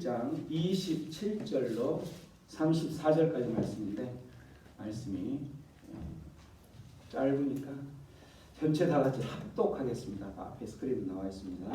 장 27절로 34절까지 말씀인데 말씀이 짧으니까 전체 다 같이 합독하겠습니다. 앞에 스크린 나와 있습니다.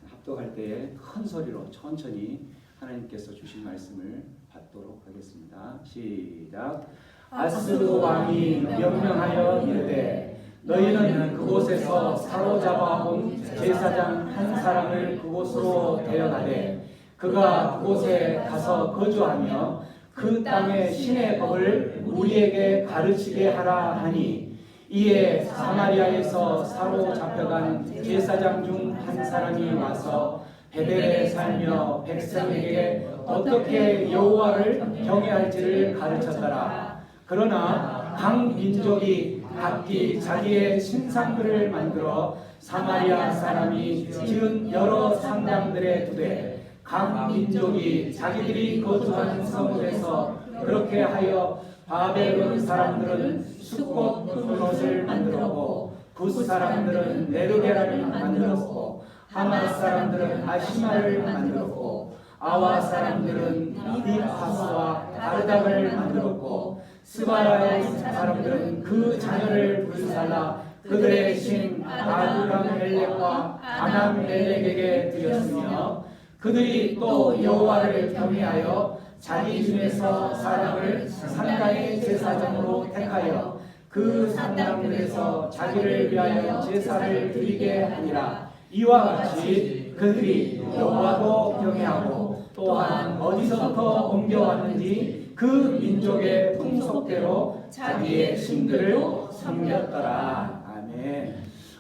합독할 때에 큰 소리로 천천히 하나님께서 주신 말씀을 받도록 하겠습니다. 시작. 아스루 왕이 명령하여 이르되 너희는 그곳에서 사로잡아 온 제사장 한 사람을 그곳으로 데려가되 그가 그곳에 가서 거주하며 그 땅의 신의 법을 우리에게 가르치게 하라 하니 이에 사마리아에서 사로잡혀간 제사장 중 한 사람이 와서 베델에 살며 백성에게 어떻게 여호와를 경외할지를 가르쳤더라. 그러나 각 민족이 각기 자기의 신상들을 만들어 사마리아 사람이 지은 여러 상당들에 두되 각 민족이 자기들이 거주하는 성읍에서 그렇게 하여 바벨론 사람들은 숫꽃 그릇을 만들었고 굿 사람들은 네르게라를 만들었고 하마 사람들은 아시마를 만들었고 아와 사람들은 니파스와 아르닥을 만들었고 스바라의 사람들은 그 자녀를 불살라 그들의 신 아두람멜렉과 아남멜렉에게 드렸으며 그들이 또 여호와를 경외하여 자기 중에서 사람을 산당의 제사장으로 택하여 그 산당들에서 자기를 위하여 제사를 드리게 하니라. 이와 같이 그들이 여호와도 경외하고 또한 어디서부터 옮겨왔는지 그 민족의 풍속대로 자기의 신들을 섬겼더라. 아멘.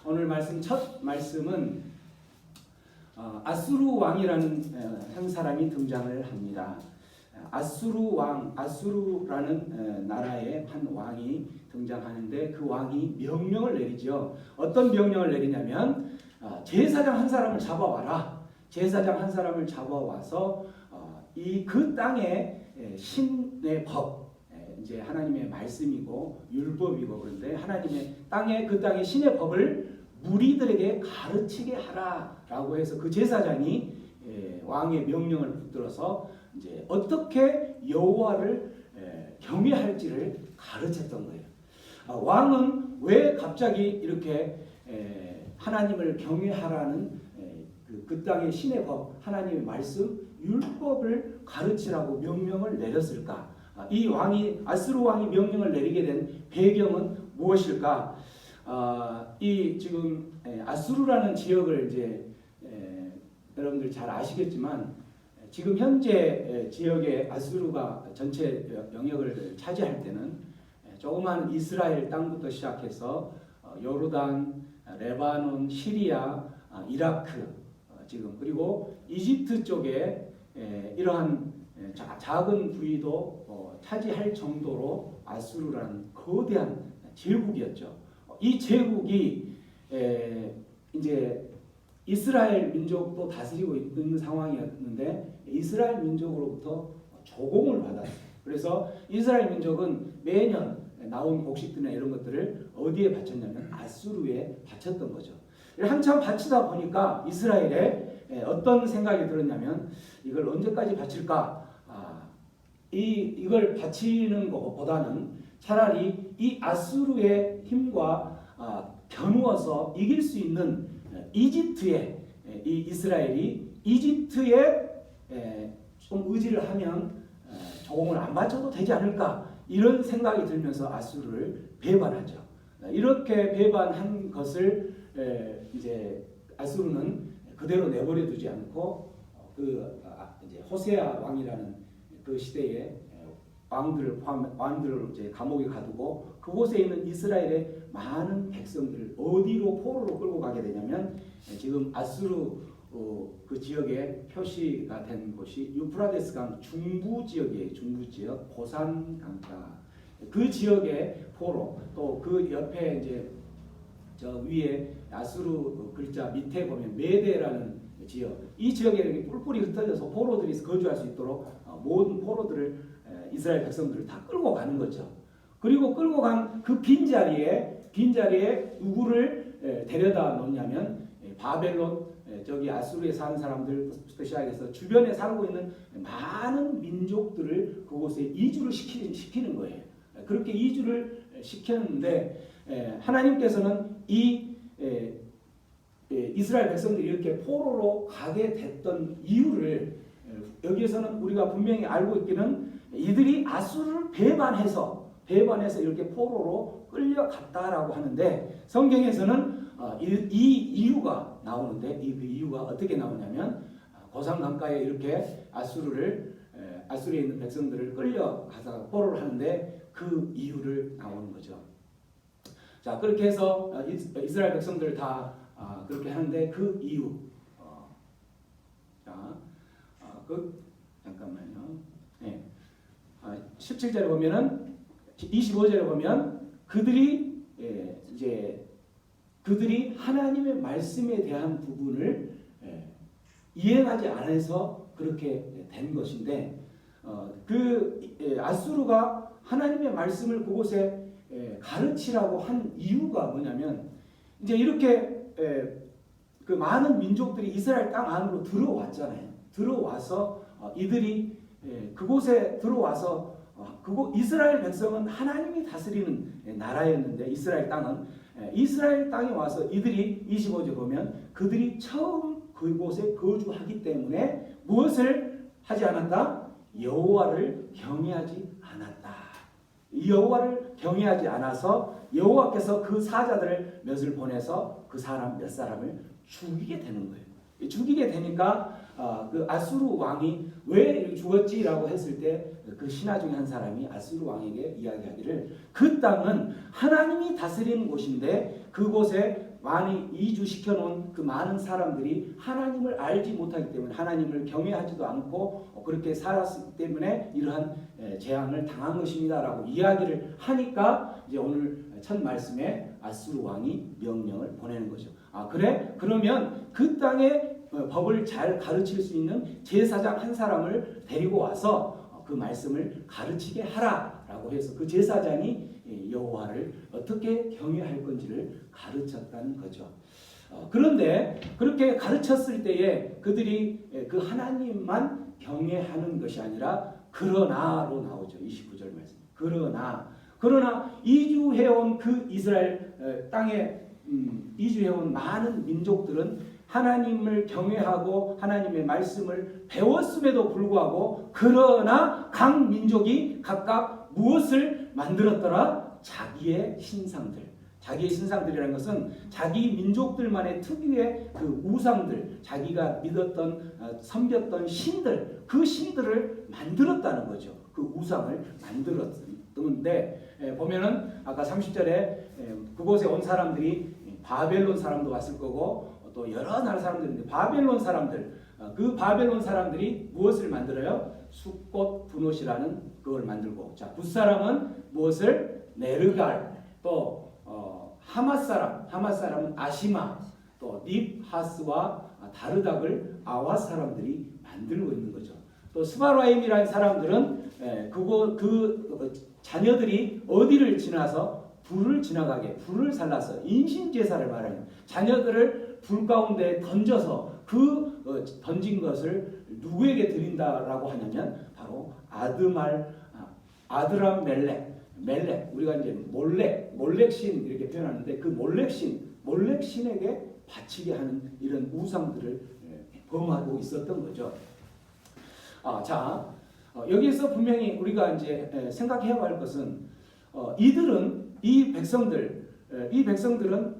오늘 말씀 첫 말씀은 아수르 왕이라는 한 사람이 등장을 합니다. 아수르 왕, 아수르라는 나라의 한 왕이 등장하는데 그 왕이 명령을 내리죠. 어떤 명령을 내리냐면 제사장 한 사람을 잡아와라. 제사장 한 사람을 잡아와서 이 그 땅의 신의 법, 이제 하나님의 말씀이고 율법이고 그런데 하나님의 땅의 그 땅의 신의 법을 무리들에게 가르치게 하라라고 해서 그 제사장이 왕의 명령을 붙들어서 이제 어떻게 여호와를 경외할지를 가르쳤던 거예요. 왕은 왜 갑자기 이렇게 하나님을 경외하라는 그 땅의 신의 법, 하나님의 말씀, 율법을 가르치라고 명령을 내렸을까? 이 왕이 아스루 왕이 명령을 내리게 된 배경은 무엇일까? 이 지금 아수르라는 지역을 이제 여러분들 잘 아시겠지만 지금 현재 지역의 아수르가 전체 영역을 차지할 때는 조그만 이스라엘 땅부터 시작해서 요르단, 레바논, 시리아, 이라크 지금 그리고 이집트 쪽에 이러한 작은 부위도 차지할 정도로 아수르라는 거대한 제국이었죠. 이 제국이 이제 이스라엘 민족도 다스리고 있는 상황이었는데 이스라엘 민족으로부터 조공을 받았어요. 그래서 이스라엘 민족은 매년 나온 곡식들이나 이런 것들을 어디에 바쳤냐면 아수르에 바쳤던 거죠. 한참 바치다 보니까 이스라엘에 어떤 생각이 들었냐면 이걸 언제까지 바칠까? 이걸 바치는 것보다는 차라리 이 아수르의 힘과 겨누어서 이길 수 있는 이집트에 이 이스라엘이 이집트에 좀 의지를 하면 조공을 안 바쳐도 되지 않을까 이런 생각이 들면서 아수르를 배반하죠. 이렇게 배반한 것을 이제 아수르는 그대로 내버려 두지 않고 이제 호세아 왕이라는 그 시대에 왕들을 이제 감옥에 가두고 그곳에 있는 이스라엘의 많은 백성들을 어디로 포로로 끌고 가게 되냐면 지금 아수르 그 지역에 표시가 된 곳이 유프라데스 강 중부 지역이에요. 중부 지역 고산 강가 그 지역의 포로 또 그 옆에 이제 저 위에 아수르 글자 밑에 보면 메데라는 지역 이 지역에 이렇게 뿔뿔이 흩어져서 포로들이 거주할 수 있도록 모든 포로들을 이스라엘 백성들을 다 끌고 가는 거죠. 그리고 끌고 간 그 빈자리에 누구를 데려다 놓냐면 바벨론 저기 아수르에 사는 사람들부터 시작해서 주변에 살고 있는 많은 민족들을 그곳에 이주를 시키는 거예요. 그렇게 이주를 시켰는데 하나님께서는 이 이스라엘 백성들이 이렇게 포로로 가게 됐던 이유를 여기에서는 우리가 분명히 알고 있기는 이들이 아수르를 배반해서 이렇게 포로로 끌려갔다라고 하는데 성경에서는 이 이유가 나오는데 그 이유가 어떻게 나오냐면 고산 강가에 이렇게 아수르에 있는 백성들을 끌려가서 포로를 하는데 그 이유를 나오는 거죠. 자, 그렇게 해서 이스라엘 백성들 다 그렇게 하는데 그 이유 잠깐만요. 17절에 보면은 25절에 보면 그들이 하나님의 말씀에 대한 부분을 이해하지 않아서 그렇게 된 것인데 아수르가 하나님의 말씀을 그곳에 가르치라고 한 이유가 뭐냐면 이제 이렇게 그 많은 민족들이 이스라엘 땅 안으로 들어왔잖아요. 들어와서 이들이 그곳에 들어와서 이스라엘 백성은 하나님이 다스리는 나라였는데 이스라엘 땅에 와서 이들이 25절 보면 그들이 처음 그곳에 거주하기 때문에 무엇을 하지 않았다? 여호와를 경외하지 않았다. 여호와를 경외하지 않아서 여호와께서 그 사자들을 몇을 보내서 몇 사람을 죽이게 되는 거예요. 죽이게 되니까 그 아수르 왕이 왜 죽었지라고 했을 때 그 신하 중에 한 사람이 아수르 왕에게 이야기하기를 그 땅은 하나님이 다스리는 곳인데 그곳에 많이 이주시켜 놓은 그 많은 사람들이 하나님을 알지 못하기 때문에 하나님을 경외하지도 않고 그렇게 살았기 때문에 이러한 재앙을 당한 것입니다라고 이야기를 하니까 이제 오늘 첫 말씀에 아수르 왕이 명령을 보내는 거죠. 그래? 그러면 그 땅에 법을 잘 가르칠 수 있는 제사장 한 사람을 데리고 와서 그 말씀을 가르치게 하라라고 해서 그 제사장이 여호와를 어떻게 경외할 건지를 가르쳤다는 거죠. 그런데 그렇게 가르쳤을 때에 그들이 그 하나님만 경외하는 것이 아니라 그러나로 나오죠. 29절 말씀. 그러나 이주해온 그 이스라엘 땅에 이주해온 많은 민족들은 하나님을 경외하고 하나님의 말씀을 배웠음에도 불구하고 그러나 각 민족이 각각 무엇을 만들었더라? 자기의 신상들이라는 것은 자기 민족들만의 특유의 그 우상들, 자기가 믿었던 섬겼던 신들, 그 신들을 만들었다는 거죠. 그 우상을 만들었는데 보면은 아까 30절에 그곳에 온 사람들이 바벨론 사람도 왔을 거고 또 여러 나라 사람들인데 그 바벨론 사람들이 무엇을 만들어요? 숫꽃 분옷이라는 그걸 만들고 자 붓사람은 무엇을? 네르갈 또 하맛 사람은 아시마 또 닙하스와 다르닥을 아와 사람들이 만들고 있는 거죠. 또 스바라임이라는 사람들은 그 자녀들이 어디를 지나서 불을 살라서 인신제사를 말하는 자녀들을 불 가운데 던져서 그 던진 것을 누구에게 드린다라고 하냐면 바로 아드람 멜렉 우리가 이제 몰렉신 이렇게 표현하는데 그 몰렉신에게 바치게 하는 이런 우상들을 범하고 있었던 거죠. 여기에서 분명히 우리가 이제 생각해야 할 것은 이 백성들은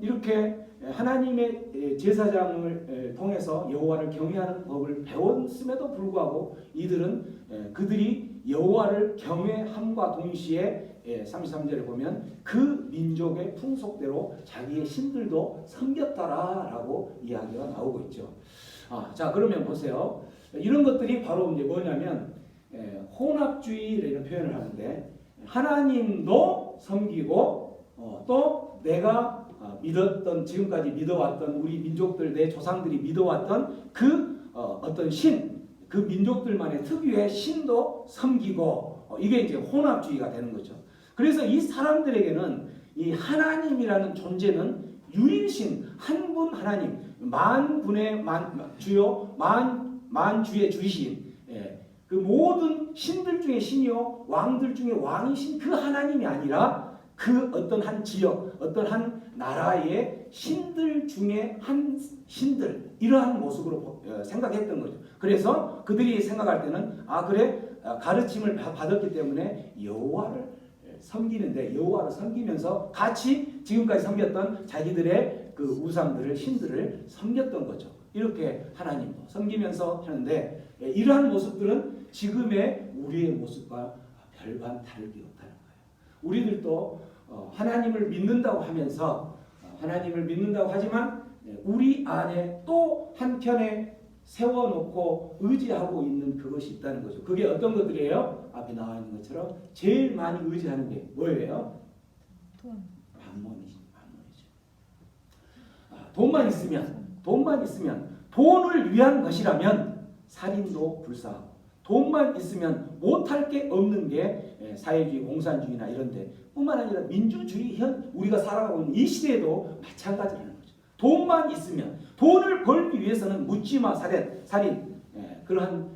이렇게 하나님의 제사장을 통해서 여호와를 경외하는 법을 배웠음에도 불구하고 그들이 여호와를 경외함과 동시에 33절에 보면 그 민족의 풍속대로 자기의 신들도 섬겼더라라고 이야기가 나오고 있죠. 그러면 보세요. 이런 것들이 바로 이제 뭐냐면 혼합주의 이런 표현을 하는데 하나님도 섬기고 또 내가 지금까지 믿어왔던 우리 민족들 내 조상들이 믿어왔던 그 어떤 그 민족들만의 특유의 신도 섬기고 이게 이제 혼합주의가 되는 거죠. 그래서 이 사람들에게는 이 하나님이라는 존재는 유일신 한 분 하나님 만군의 주요 만주의 주이신 그 모든 신들 중에 신이요 왕들 중에 왕이신 그 하나님이 아니라 그 어떤 한 지역, 어떤 한 나라의 신들 중에 한 신들 이러한 모습으로 생각했던 거죠. 그래서 그들이 생각할 때는 그래 가르침을 받았기 때문에 여호와를 섬기는데 여호와를 섬기면서 같이 지금까지 섬겼던 자기들의 그 우상들을 신들을 섬겼던 거죠. 이렇게 하나님도 섬기면서 하는데 이러한 모습들은 지금의 우리의 모습과 별반 다를 게 없다는 거예요. 우리들도 하나님을 믿는다고 하면서 하나님을 믿는다고 하지만 우리 안에 또 한편에 세워놓고 의지하고 있는 그것이 있다는 거죠. 그게 어떤 것들이에요? 앞에 나와 있는 것처럼 제일 많이 의지하는 게 뭐예요? 만몬이죠. 돈만 있으면 돈을 위한 것이라면 살인도 불사하고 돈만 있으면 못할 게 없는 게 사회주의, 공산주의나 이런데 뿐만 아니라 민주주의 우리가 살아가고 있는 이 시대에도 마찬가지라는 거죠. 돈만 있으면 돈을 벌기 위해서는 묻지마 살인 그러한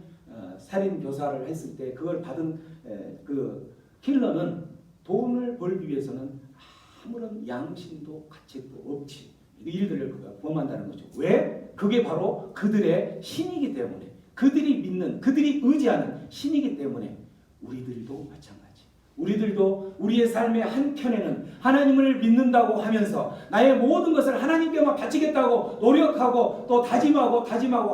살인 교사를 했을 때 그걸 받은 그 킬러는 돈을 벌기 위해서는 아무런 양심도 가책도 없이 일들을 범한다는 거죠. 왜? 그게 바로 그들의 신이기 때문에 그들이 믿는 그들이 의지하는 신이기 때문에 우리들도 마찬가지. 우리들도 우리의 삶의 한켠에는 하나님을 믿는다고 하면서 나의 모든 것을 하나님께만 바치겠다고 노력하고 또 다짐하고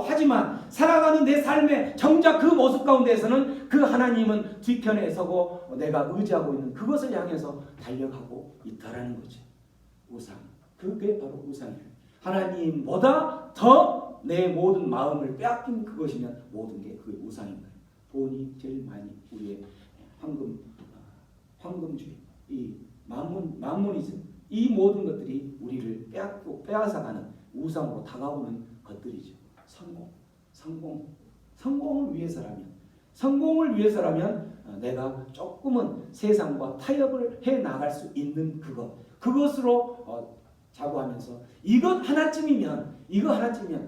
하지만 살아가는 내 삶의 정작 그 모습 가운데에서는 그 하나님은 뒤편에 서고 내가 의지하고 있는 그것을 향해서 달려가고 있다라는 거죠. 우상. 그게 바로 우상이에요. 하나님보다 더 내 모든 마음을 빼앗긴 그것이면 모든 게 그게 우상입니다. 돈이 제일 많이 우리의 황금주의, 이 만몬이즘, 이 모든 것들이 우리를 빼앗아가는 우상으로 다가오는 것들이죠. 성공을 위해서라면 내가 조금은 세상과 타협을 해 나갈 수 있는 그것으로 자부하면서 이거 하나쯤이면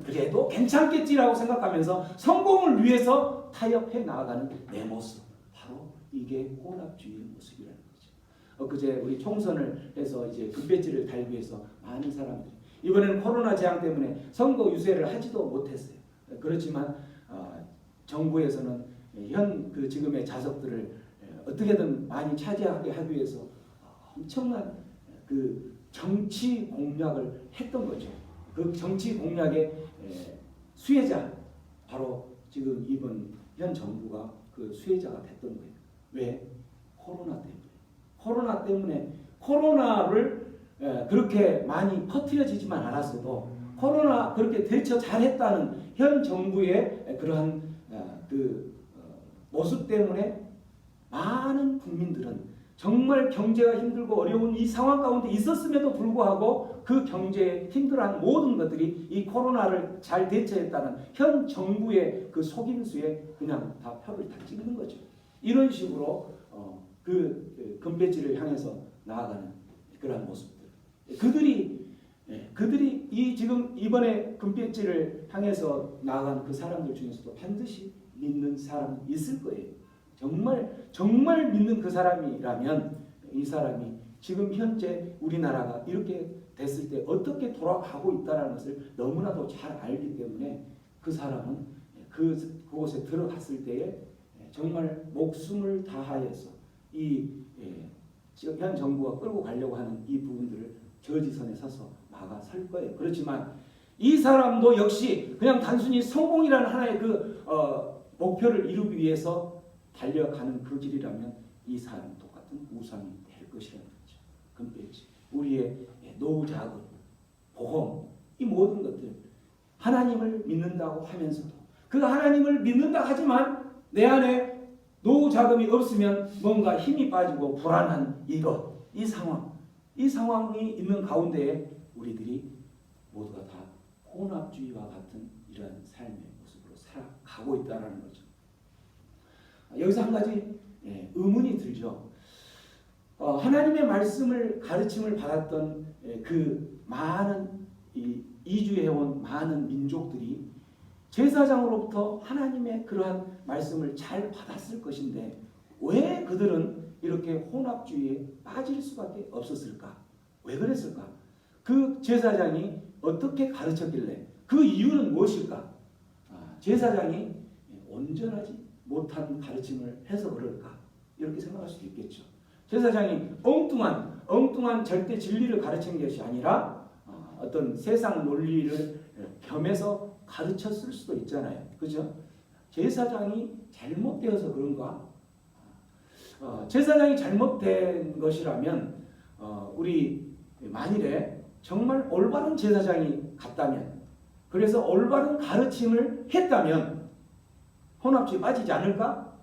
그래도 괜찮겠지라고 생각하면서 성공을 위해서 타협해 나아가는 내 모습, 바로 이게 혼합주의의 모습이라는 거죠. 그제 우리 총선을 해서 이제 금배지를 달기 위해서 많은 사람들이 이번에는 코로나 재앙 때문에 선거 유세를 하지도 못했어요. 그렇지만 정부에서는 그 지금의 자석들을 어떻게든 많이 차지하게 하기 위해서 엄청난 그 정치 공략을 했던 거죠. 그 정치 공략의 수혜자 바로 지금 이번 현 정부가 그 수혜자가 됐던 거예요. 왜? 코로나 때문에 코로나를 그렇게 많이 퍼뜨려지지만 않았어도 코로나 그렇게 대처 잘했다는 현 정부의 그러한 모습 때문에 많은 국민들은 정말 경제가 힘들고 어려운 이 상황 가운데 있었음에도 불구하고 그 경제에 힘들어하는 모든 것들이 이 코로나를 잘 대처했다는 현 정부의 그 속임수에 그냥 다 표를 다 찍는 거죠. 이런 식으로 그 금배지를 향해서 나아가는 그런 모습들. 그들이 이 지금 이번에 금배지를 향해서 나아가는 그 사람들 중에서도 반드시 믿는 사람이 있을 거예요. 정말 믿는 그 사람이라면 이 사람이 지금 현재 우리나라가 이렇게 됐을 때 어떻게 돌아가고 있다는 것을 너무나도 잘 알기 때문에 그 사람은 그곳에 들어갔을 때에 정말 목숨을 다하여서 현 정부가 끌고 가려고 하는 이 부분들을 저지선에 서서 막아설 거예요. 그렇지만 이 사람도 역시 그냥 단순히 성공이라는 하나의 목표를 이루기 위해서 달려가는 그 길이라면 이 사람은 똑같은 우상이 될 것이라는 거죠. 금배지, 우리의 노후 자금, 보험, 이 모든 것들 하나님을 믿는다고 하면서도 그 하나님을 믿는다 하지만 내 안에 노후 자금이 없으면 뭔가 힘이 빠지고 불안한 이 상황이 있는 가운데에 우리들이 모두가 다 혼합주의와 같은 이러한 삶의 모습으로 살아가고 있다는 거죠. 여기서 한 가지 의문이 들죠. 하나님의 말씀을 가르침을 받았던 그 많은 이 이주해온 많은 민족들이 제사장으로부터 하나님의 그러한 말씀을 잘 받았을 것인데 왜 그들은 이렇게 혼합주의에 빠질 수밖에 없었을까? 왜 그랬을까? 그 제사장이 어떻게 가르쳤길래 그 이유는 무엇일까? 제사장이 온전하지 못한 가르침을 해서 그럴까? 이렇게 생각할 수도 있겠죠. 제사장이 엉뚱한 절대 진리를 가르친 것이 아니라 어떤 세상 논리를 겸해서 가르쳤을 수도 있잖아요. 그죠? 제사장이 잘못되어서 그런가? 제사장이 잘못된 것이라면 우리 만일에 정말 올바른 제사장이 같다면, 그래서 올바른 가르침을 했다면 혼합주의에 빠지지 않을까?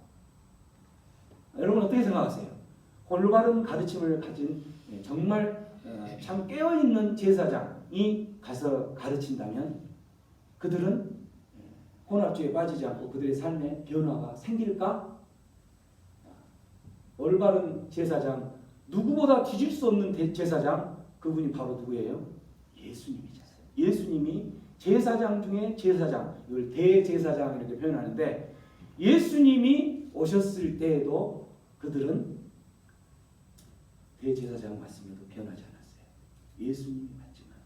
여러분 어떻게 생각하세요? 올바른 가르침을 가진 정말 참 깨어있는 제사장이 가서 가르친다면 그들은 혼합주의에 빠지지 않고 그들의 삶에 변화가 생길까? 올바른 제사장, 누구보다 뒤질 수 없는 제사장, 그분이 바로 누구예요? 예수님이잖아요. 예수님이 제사장 중에 제사장, 이걸 대제사장 이렇게 표현하는데 예수님이 오셨을 때에도 그들은 대제사장 맞음에도 변하지 않았어요. 예수님이 맞지만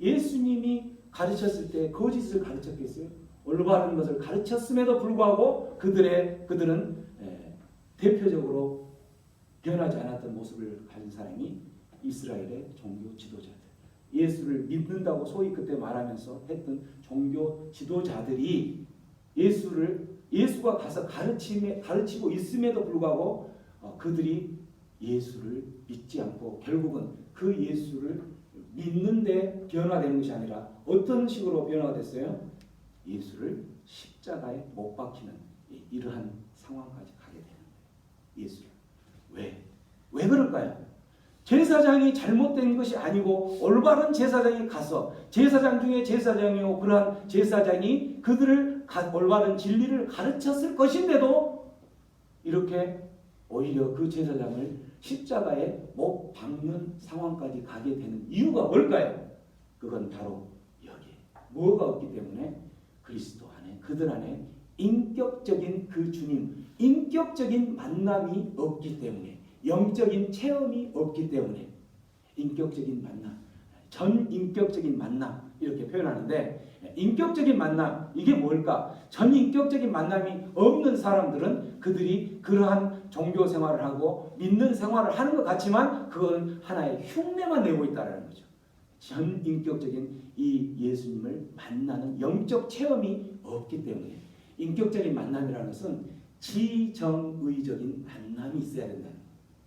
예수님이 가르쳤을 때 거짓을 가르쳤겠어요? 올바른 것을 가르쳤음에도 불구하고 그들은 대표적으로 변하지 않았던 모습을 가진 사람이 이스라엘의 종교 지도자들, 예수를 믿는다고 소위 그때 말하면서 했던 종교 지도자들이 예수가 가서 가르치고 있음에도 불구하고 그들이 예수를 믿지 않고 결국은 그 예수를 믿는데 변화되는 것이 아니라 어떤 식으로 변화가 됐어요? 예수를 십자가에 못 박히는 이러한 상황까지 가게 되는 거예요. 예수를. 왜 그럴까요? 제사장이 잘못된 것이 아니고 올바른 제사장이 가서 제사장 중에 제사장이요 그러한 제사장이 그들을 올바른 진리를 가르쳤을 것인데도 이렇게 오히려 그 제사장을 십자가에 못 박는 상황까지 가게 되는 이유가 뭘까요? 그건 바로 여기에 뭐가 없기 때문에 그리스도 안에 그들 안에 인격적인 그 주님, 인격적인 만남이 없기 때문에, 영적인 체험이 없기 때문에 인격적인 만남, 전인격적인 만남 이렇게 표현하는데 인격적인 만남 이게 뭘까? 전인격적인 만남이 없는 사람들은 그들이 그러한 종교 생활을 하고 믿는 생활을 하는 것 같지만 그건 하나의 흉내만 내고 있다는 거죠. 전인격적인 이 예수님을 만나는 영적 체험이 없기 때문에 인격적인 만남이라는 것은 지정의적인 만남이 있어야 된다는 거예요.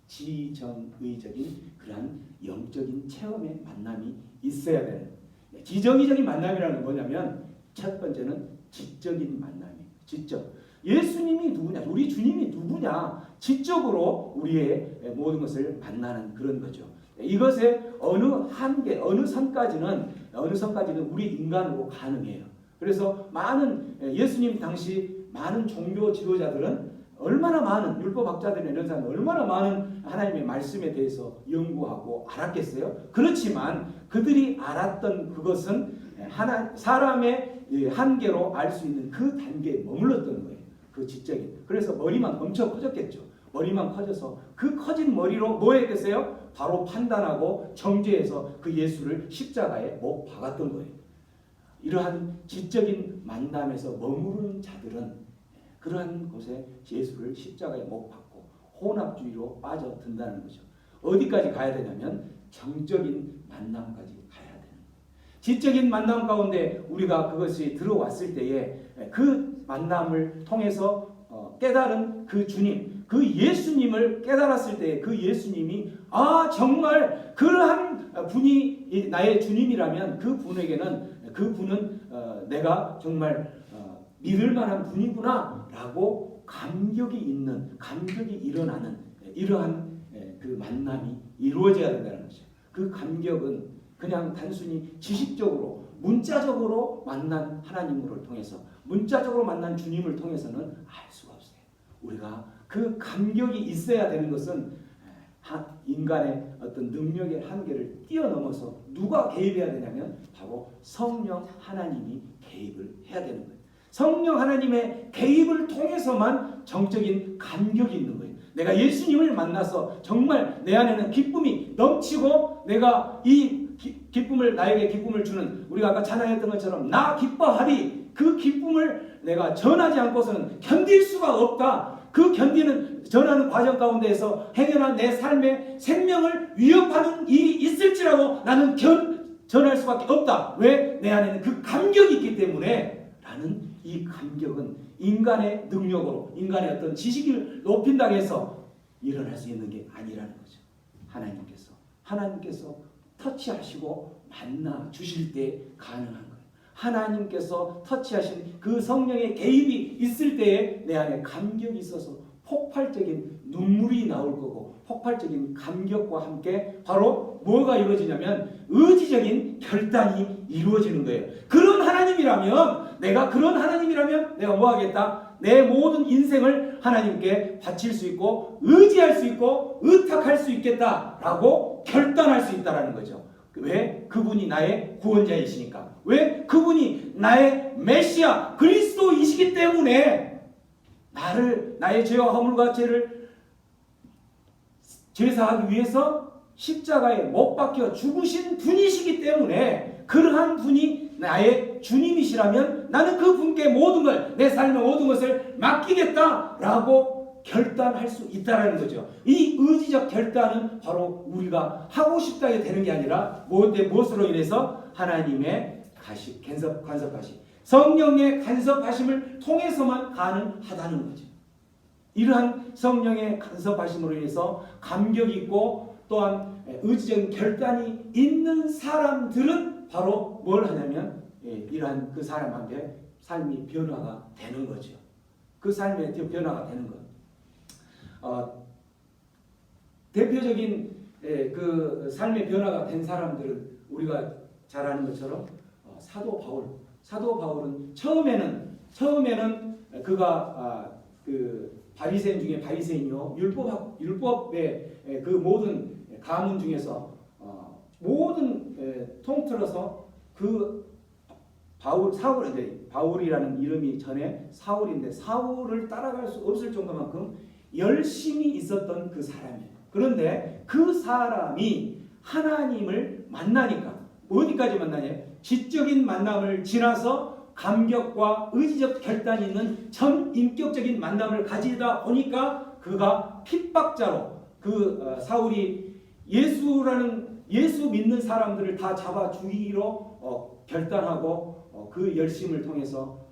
지정의적인 그러한 영적인 체험의 만남이 있어야 되는 거예요. 지정의적인 만남이라는 건 뭐냐면 첫 번째는 지적인 만남이에요. 지적. 예수님이 누구냐? 우리 주님이 누구냐? 지적으로 우리의 모든 것을 만나는 그런 거죠. 이것의 어느 한계, 어느 선까지는 우리 인간으로 가능해요. 그래서 많은 예수님 당시 많은 종교 지도자들은 얼마나 많은 율법학자들이나 이런 사람들 얼마나 많은 하나님의 말씀에 대해서 연구하고 알았겠어요? 그렇지만 그들이 알았던 그것은 사람의 한계로 알 수 있는 그 단계에 머물렀던 거예요. 그 지적인. 그래서 머리만 엄청 커졌겠죠. 머리만 커져서 그 커진 머리로 뭐 했겠어요? 바로 판단하고 정죄해서 그 예수를 십자가에 못 박았던 거예요. 이러한 지적인 만남에서 머무르는 자들은 그러한 곳에 예수를 십자가에 못 박고 혼합주의로 빠져든다는 거죠. 어디까지 가야 되냐면 정적인 만남까지 가야 되는 거예요. 지적인 만남 가운데 우리가 그것이 들어왔을 때에 그 만남을 통해서 깨달은 그 주님, 그 예수님을 깨달았을 때 그 예수님이 정말 그러한 분이 나의 주님이라면 그분은 내가 정말 믿을 만한 분이구나 라고 감격이 일어나는 이러한 그 만남이 이루어져야 된다는 거죠. 그 감격은 그냥 단순히 지식적으로 문자적으로 만난 하나님을 통해서 문자적으로 만난 주님을 통해서는 알 수가 없어요. 우리가 그 감격이 있어야 되는 것은 인간의 어떤 능력의 한계를 뛰어넘어서 누가 개입해야 되냐면 바로 성령 하나님이 개입을 해야 되는 거예요. 성령 하나님의 개입을 통해서만 정적인 감격이 있는 거예요. 내가 예수님을 만나서 정말 내 안에는 기쁨이 넘치고 내가 이 기쁨을 나에게 기쁨을 주는 우리가 아까 찬양했던 것처럼 나 기뻐하리 그 기쁨을 내가 전하지 않고서는 견딜 수가 없다. 그 견디는 전하는 과정 가운데에서 행여나 내 삶의 생명을 위협하는 일이 있을지라도 나는 전할 수밖에 없다. 왜? 내 안에는 그 감격이 있기 때문에 라는 이 감격은 인간의 능력으로 인간의 어떤 지식을 높인다고 해서 일어날 수 있는 게 아니라는 거죠. 하나님께서 터치하시고 만나 주실 때 가능한 거예요. 하나님께서 터치하신 그 성령의 개입이 있을 때에 내 안에 감격이 있어서 폭발적인 눈물이 나올 거고 폭발적인 감격과 함께 바로 뭐가 이루어지냐면 의지적인 결단이 이루어지는 거예요. 그런 하나님이라면 내가 뭐 하겠다? 내 모든 인생을 하나님께 바칠 수 있고 의지할 수 있고 의탁할 수 있겠다라고 결단할 수 있다라는 거죠. 왜? 그분이 나의 구원자이시니까. 왜? 그분이 나의 메시아 그리스도이시기 때문에 나의 죄와 허물과 죄를 제사하기 위해서 십자가에 못 박혀 죽으신 분이시기 때문에 그러한 분이 나의 주님이시라면 나는 그 분께 모든 걸 내 삶의 모든 것을 맡기겠다라고 결단할 수 있다는 거죠. 이 의지적 결단은 바로 우리가 하고 싶다게 되는 게 아니라 무엇으로 인해서 하나님의 간섭하심 성령의 간섭하심을 통해서만 가능하다는 거죠. 이러한 성령의 간섭하심으로 인해서 감격이 있고 또한 의지적인 결단이 있는 사람들은 바로 뭘 하냐면 이러한 그 사람한테 삶이 변화가 되는 거죠. 그 삶의 변화가 되는 것. 대표적인 그 삶의 변화가 된 사람들은 우리가 잘 아는 것처럼 사도 바울은 처음에는 그가 그 바리새인 중에 바리새인이요 율법의 그 모든 가문 중에서 모든 통틀어서 그 바울이라는 이름이 전에 사울인데 사울을 따라갈 수 없을 정도만큼 열심히 있었던 그 사람이에요. 그런데 그 사람이 하나님을 만나니까 어디까지 만나냐? 지적인 만남을 지나서 감격과 의지적 결단이 있는 전인격적인 만남을 가지다 보니까 그가 핍박자로 사울이 예수 믿는 사람들을 다 잡아 죽이기로 결단하고 그 열심을 통해서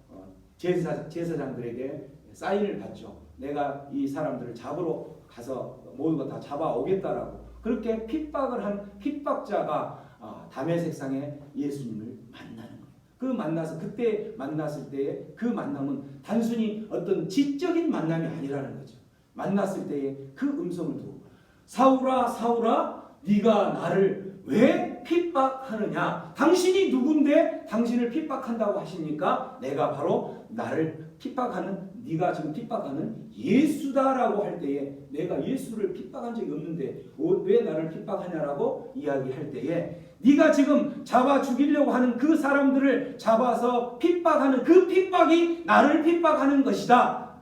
제사장들에게 사인을 받죠. 내가 이 사람들을 잡으러 가서 모든 거 다 잡아오겠다라고 그렇게 핍박을 한 핍박자가 다메섹상에 예수님을 만나는 거예요. 그때 만났을 때의 그 만남은 단순히 어떤 지적인 만남이 아니라는 거죠. 만났을 때의 그 음성을 두고 사울아 네가 나를 왜 핍박하느냐? 당신이 누군데 당신을 핍박한다고 하십니까? 내가 바로 나를 핍박하는 네가 지금 핍박하는 예수다라고 할 때에 내가 예수를 핍박한 적이 없는데 왜 나를 핍박하냐라고 이야기할 때에 네가 지금 잡아 죽이려고 하는 그 사람들을 잡아서 핍박하는 그 핍박이 나를 핍박하는 것이다.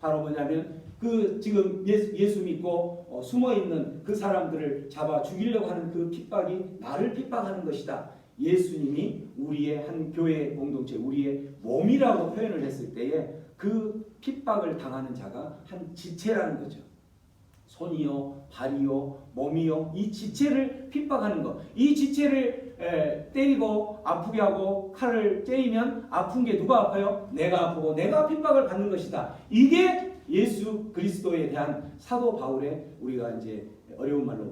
바로 뭐냐면 그 지금 예수 믿고 숨어 있는 그 사람들을 잡아 죽이려고 하는 그 핍박이 나를 핍박하는 것이다. 예수님이 우리의 한 교회 공동체, 우리의 몸이라고 표현을 했을 때에 그 핍박을 당하는 자가 한 지체라는 거죠. 손이요, 발이요, 몸이요, 이 지체를 핍박하는 것. 이 지체를 때리고 아프게 하고 칼을 째이면 아픈 게 누가 아파요? 내가 아프고 내가 핍박을 받는 것이다. 이게 예수 그리스도에 대한 사도 바울의 우리가 이제 어려운 말로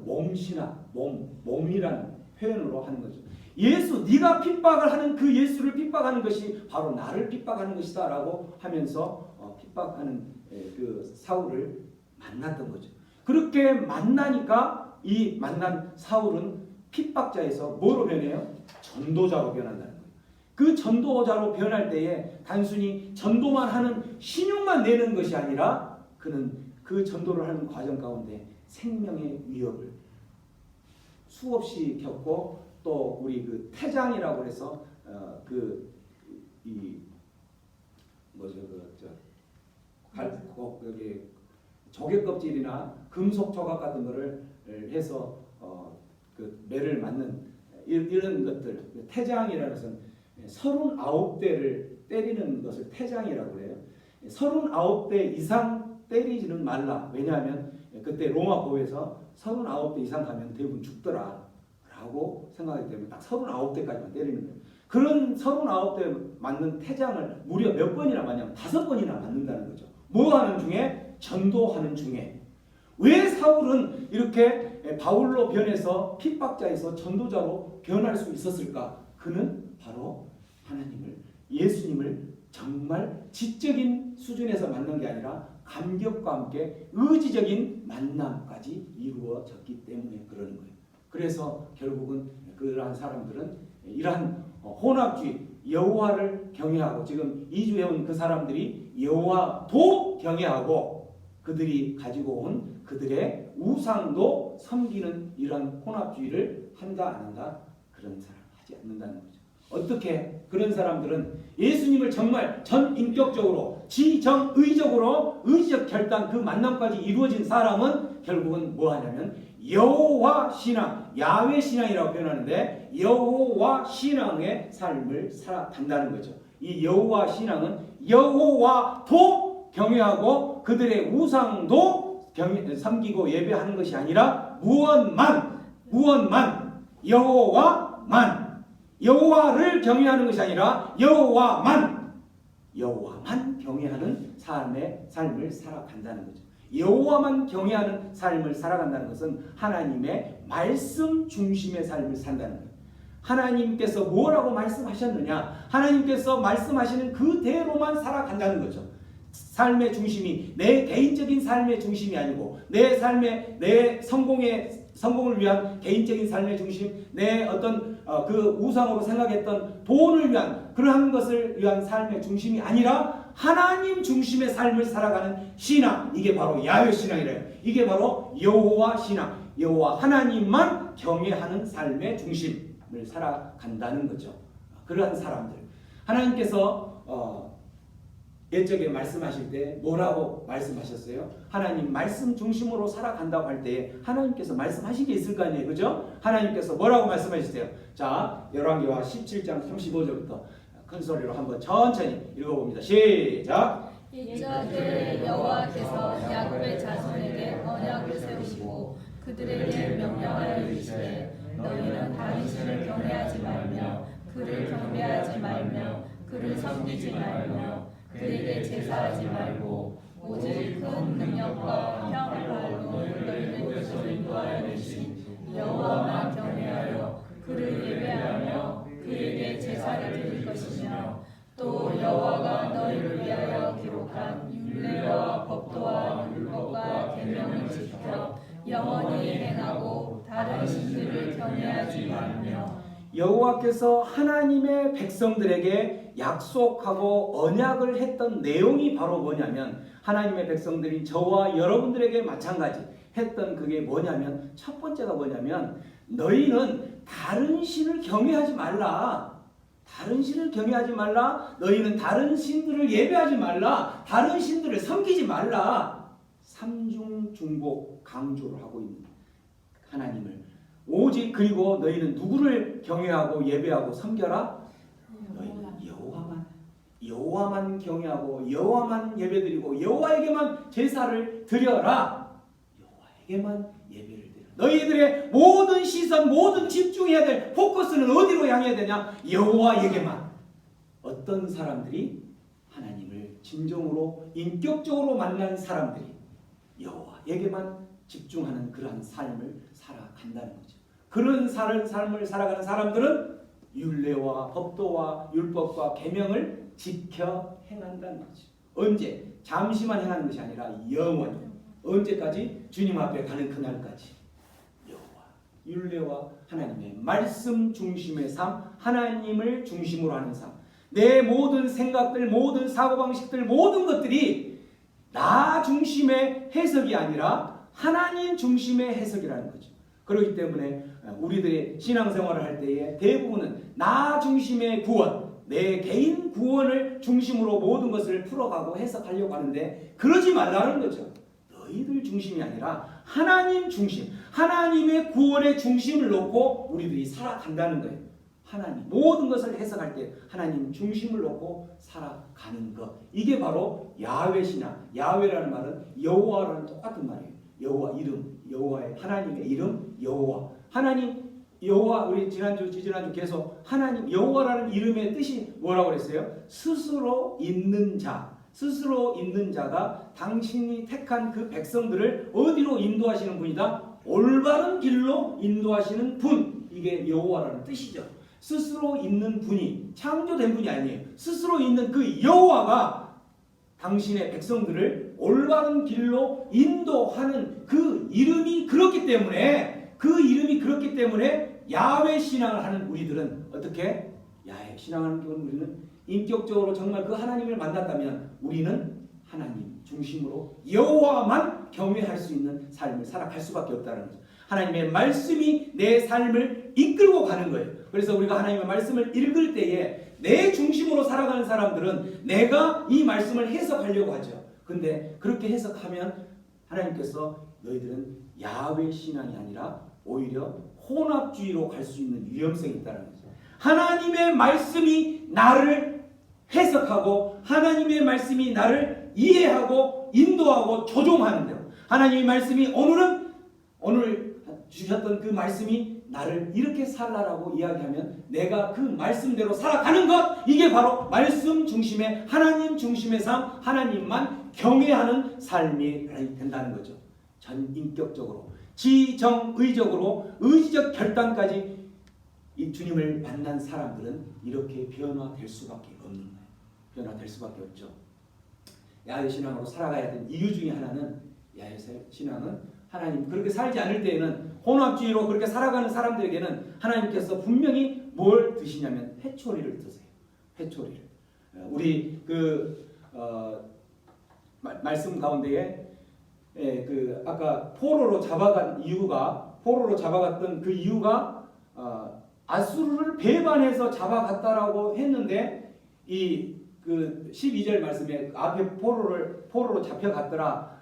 몸이라는 표현으로 하는 거죠. 네가 핍박을 하는 그 예수를 핍박하는 것이 바로 나를 핍박하는 것이다라고 하면서 핍박하는 그 사울을 만났던 거죠. 그렇게 만나니까 이 만난 사울은 핍박자에서 뭐로 변해요? 전도자로 변한다는 거예요. 그 전도자로 변할 때에 단순히 전도만 하는 신용만 내는 것이 아니라 그는 그 전도를 하는 과정 가운데 생명의 위협을 수없이 겪고 또 우리 그 태장이라고 해서 여기 조개 껍질이나 금속 조각 같은 거를 해서 그 매를 맞는 이런 것들, 태장이라는 것은 39대를 때리는 것을 태장이라고 해요. 39대 이상 때리지는 말라. 왜냐하면 그때 로마 법에서 39대 이상 가면 대부분 죽더라 라고 생각하기 때문에 딱 39대까지만 때리는 거예요. 그런 39대 맞는 태장을 무려 몇 번이나 맞냐면 5번이나 맞는다는 거죠. 뭐 하는 중에? 전도하는 중에. 왜 사울은 이렇게 바울로 변해서 핍박자에서 전도자로 변할 수 있었을까? 그는 바로 하나님을, 예수님을 정말 지적인 수준에서 만난 게 아니라 감격과 함께 의지적인 만남까지 이루어졌기 때문에 그러는 거예요. 그래서 결국은 그러한 사람들은 이러한 혼합주의, 여호와를 경외하고, 지금 이주해 온 그 사람들이 여호와도 경외하고 그들이 가지고 온 그들의 우상도 섬기는 이러한 혼합주의를 한다 안 한다? 그런 사람 하지 않는다는 거죠. 어떻게? 그런 사람들은 예수님을 정말 전인격적으로 지정의적으로 의지적 결단, 그 만남까지 이루어진 사람은 결국은 뭐 하냐면 여호와 신앙, 야훼 신앙이라고 표현하는데 여호와 신앙의 삶을 살아간다는 거죠. 이 여호와 신앙은 여호와도 경외하고 그들의 우상도 섬기고 예배하는 것이 아니라 무엇만 여호와를 경외하는 것이 아니라 여호와만 경외하는 삶을 살아간다는 거죠. 여호와만 경외하는 삶을 살아간다는 것은 하나님의 말씀 중심의 삶을 산다는 거예요. 하나님께서 뭐라고 말씀하셨느냐, 하나님께서 말씀하시는 그대로만 살아간다는 거죠. 삶의 중심이 내 개인적인 삶의 중심이 아니고 내 성공을 위한 개인적인 삶의 중심, 내 어떤 그 우상으로 생각했던 돈을 위한 그러한 것을 위한 삶의 중심이 아니라 하나님 중심의 삶을 살아가는 신앙, 이게 바로 야훼 신앙이래요. 이게 바로 여호와 신앙, 여호와 하나님만 경외하는 삶의 중심을 살아간다는 거죠. 그러한 사람들, 하나님께서 옛적에 말씀하실 때 뭐라고 말씀하셨어요? 하나님 말씀 중심으로 살아간다고 할 때 하나님께서 말씀하신 게 있을 거 아니에요, 그죠? 하나님께서 뭐라고 말씀하셨어요? 자, 열왕기하 17장 35절부터 큰 소리로 한번 천천히 읽어봅니다. 시작. 이전에 여호와께서 야곱의 자손에게 언약을 세우시고 그들에게 명령하여 이르시되 너희는 다른 신을 경외하지 말며 그를 경배하지 말며 그를 섬기지 말며 그에게 제사하지 말고 오직 큰 능력과 평화로 너희를 그리스도 인도하여 주신 여호와만 경외하여 그를 예배하며 그에게 제사를 드릴 것이며 또 여호와가 너희를 위하여 기록한 율례와 법도와 율법과 계명을 지켜 영원히 행하고 다른 신들을 경외하지 말며. 여호와께서 하나님의 백성들에게 약속하고 언약을 했던 내용이 바로 뭐냐면, 하나님의 백성들이 저와 여러분들에게 마찬가지 했던 그게 뭐냐면, 첫 번째가 뭐냐면 너희는 다른 신을 경외하지 말라. 다른 신을 경외하지 말라. 너희는 다른 신들을 예배하지 말라. 다른 신들을 섬기지 말라. 삼중중복 강조를 하고 있는 하나님을, 오직 그리고 너희는 누구를 경외하고 예배하고 섬겨라? 너희는 여호와만 경외하고 여호와만 예배드리고 여호와에게만 제사를 드려라. 여호와에게만 예배를 드려. 너희들의 모든 시선, 모든 집중해야 될 포커스는 어디로 향해야 되냐? 여호와에게만. 어떤 사람들이 하나님을 진정으로 인격적으로 만난 사람들이 여호와에게만 집중하는 그러한 삶을 살아간다는 거죠. 그런 삶을 살아가는 사람들은 율례와 법도와 율법과 계명을 지켜 행한다는 거죠. 언제? 잠시만 행하는 것이 아니라 영원히. 언제까지? 주님 앞에 가는 그날까지. 여호와, 율례와 하나님의 말씀 중심의 삶, 하나님을 중심으로 하는 삶. 내 모든 생각들, 모든 사고방식들, 모든 것들이 나 중심의 해석이 아니라 하나님 중심의 해석이라는 거죠. 그렇기 때문에 우리들의 신앙생활을 할 때에 대부분은 나 중심의 구원, 내 개인 구원을 중심으로 모든 것을 풀어가고 해석하려고 하는데 그러지 말라는 거죠. 너희들 중심이 아니라 하나님 중심, 하나님의 구원의 중심을 놓고 우리들이 살아간다는 거예요. 하나님, 모든 것을 해석할 때 하나님 중심을 놓고 살아가는 것. 이게 바로 야훼 신앙. 야훼라는 말은 여호와라는 똑같은 말이에요. 여호와 이름, 여호와의 하나님의 이름 여호와. 하나님 여호와, 우리 지난주 계속 하나님 여호와라는 이름의 뜻이 뭐라고 그랬어요? 스스로 있는 자. 스스로 있는 자가 당신이 택한 그 백성들을 어디로 인도하시는 분이다? 올바른 길로 인도하시는 분. 이게 여호와라는 뜻이죠. 스스로 있는 분이, 창조된 분이 아니에요. 스스로 있는 그 여호와가 당신의 백성들을 올바른 길로 인도하는 그 이름이 그렇기 때문에, 야훼 신앙을 하는 우리들은 어떻게? 야훼 신앙하는 우리는 인격적으로 정말 그 하나님을 만났다면 우리는 하나님 중심으로 여호와만 경외할 수 있는 삶을 살아갈 수밖에 없다는 거죠. 하나님의 말씀이 내 삶을 이끌고 가는 거예요. 그래서 우리가 하나님의 말씀을 읽을 때에 내 중심으로 살아가는 사람들은 내가 이 말씀을 해석하려고 하죠. 근데 그렇게 해석하면 하나님께서 너희들은 야훼 신앙이 아니라 오히려 혼합주의로 갈 수 있는 위험성이 있다는 거죠. 하나님의 말씀이 나를 해석하고 하나님의 말씀이 나를 이해하고 인도하고 조종하는 대로, 하나님의 말씀이 오늘 주셨던 그 말씀이 나를 이렇게 살라라고 이야기하면 내가 그 말씀대로 살아가는 것, 이게 바로 말씀 중심의 하나님 중심의 삶, 하나님만 경외하는 삶이 된다는 거죠. 전인격적으로, 지정의적으로, 의지적 결단까지 이 주님을 만난 사람들은 이렇게 변화될 수밖에 없는 거예요. 변화될 수밖에 없죠. 야훼 신앙으로 살아가야 되는 이유 중에 하나는, 야훼 신앙은 하나님 그렇게 살지 않을 때에는, 혼합주의로 그렇게 살아가는 사람들에게는 하나님께서 분명히 뭘 드시냐면 회초리를 드세요. 회초리를. 우리 말씀 가운데에 아까 포로로 잡아갔던 그 이유가 아수르를 배반해서 잡아갔다라고 했는데, 이 12절 말씀에 앞에 포로로 잡혀갔더라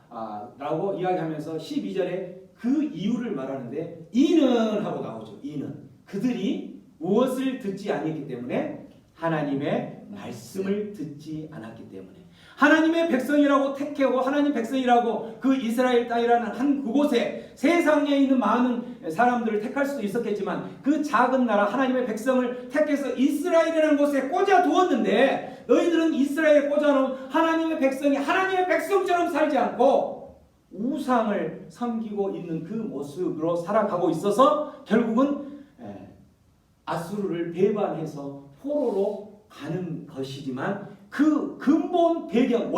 라고 이야기하면서 12절에 그 이유를 말하는데, 이는 하고 나오죠. 이는 그들이 무엇을 듣지 않았기 때문에? 하나님의 말씀을 듣지 않았기 때문에. 하나님의 백성이라고 택하고 하나님 백성이라고 그 이스라엘 땅이라는 한 그곳에 세상에 있는 많은 사람들을 택할 수도 있었겠지만, 그 작은 나라 하나님의 백성을 택해서 이스라엘이라는 곳에 꽂아 두었는데, 너희들은 이스라엘에 꽂아놓은 하나님의 백성이 하나님의 백성처럼 살지 않고 우상을 섬기고 있는 그 모습으로 살아가고 있어서 결국은 아수르를 배반해서 포로로 가는 것이지만, 그 근본 배경,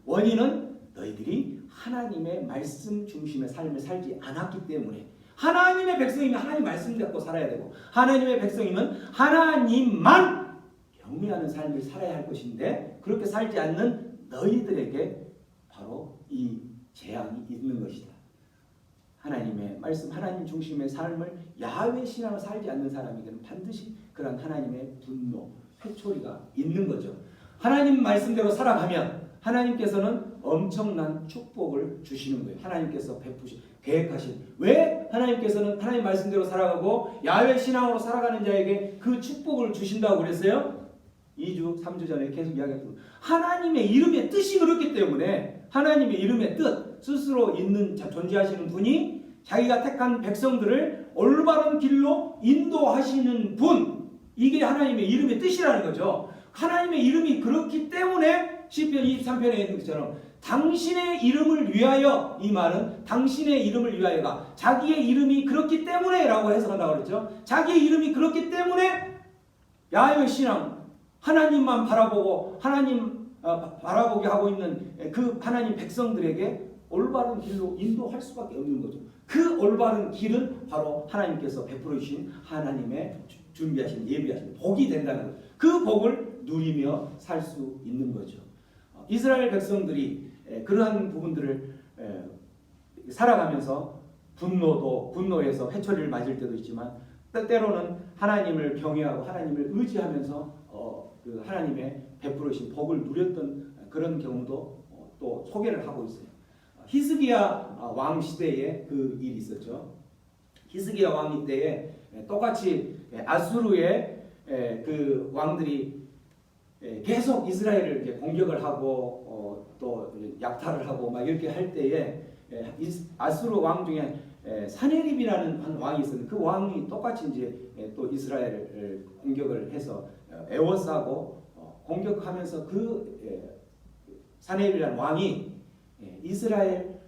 원인은 너희들이 하나님의 말씀 중심의 삶을 살지 않았기 때문에, 하나님의 백성이면 하나님 말씀 갖고 살아야 되고, 하나님의 백성이면 하나님만 경외하는 삶을 살아야 할 것인데, 그렇게 살지 않는 너희들에게 바로 이 재앙이 있는 것이다. 하나님의 말씀, 하나님 중심의 삶을, 야훼 신앙을 살지 않는 사람에게는 반드시 그런 하나님의 분노, 회초리가 있는 거죠. 하나님 말씀대로 살아가면 하나님께서는 엄청난 축복을 주시는 거예요. 하나님께서 계획하신. 왜 하나님께서는 하나님 말씀대로 살아가고 야훼 신앙으로 살아가는 자에게 그 축복을 주신다고 그랬어요? 2주, 3주 전에 계속 이야기했던 하나님의 이름의 뜻이 그렇기 때문에, 하나님의 이름의 뜻, 스스로 있는 존재하시는 분이 자기가 택한 백성들을 올바른 길로 인도하시는 분, 이게 하나님의 이름의 뜻이라는 거죠. 하나님의 이름이 그렇기 때문에 시편 23편에 있는 것처럼 당신의 이름을 위하여, 이 말은 당신의 이름을 위하여가 자기의 이름이 그렇기 때문에 라고 해석한다고 그랬죠. 자기의 이름이 그렇기 때문에 야훼 신앙, 하나님만 바라보고 하나님 바라보게 하고 있는 그 하나님 백성들에게 올바른 길로 인도할 수밖에 없는 거죠. 그 올바른 길은 바로 하나님께서 베풀어 주신 하나님의 준비하신, 예비하신 복이 된다는 거죠. 그 복을 누리며 살 수 있는 거죠. 이스라엘 백성들이 그러한 부분들을 살아가면서 분노에서 회초리를 맞을 때도 있지만 때로는 하나님을 경외하고 하나님을 의지하면서 그 하나님의 베풀으신 복을 누렸던 그런 경우도 또 소개를 하고 있어요. 히스기야 왕 시대에 그 일이 있었죠. 히스기야 왕 때에 똑같이 아수르의 그 왕들이 계속 이스라엘을 이제 공격을 하고 또 약탈을 하고 막 이렇게 할 때에 아수르 왕 중에 사네립이라는 한 왕이 있었는데 그 왕이 똑같이 이제 또 이스라엘을 공격을 해서 에워싸고 공격하면서 그 사네립이라는 왕이 이스라엘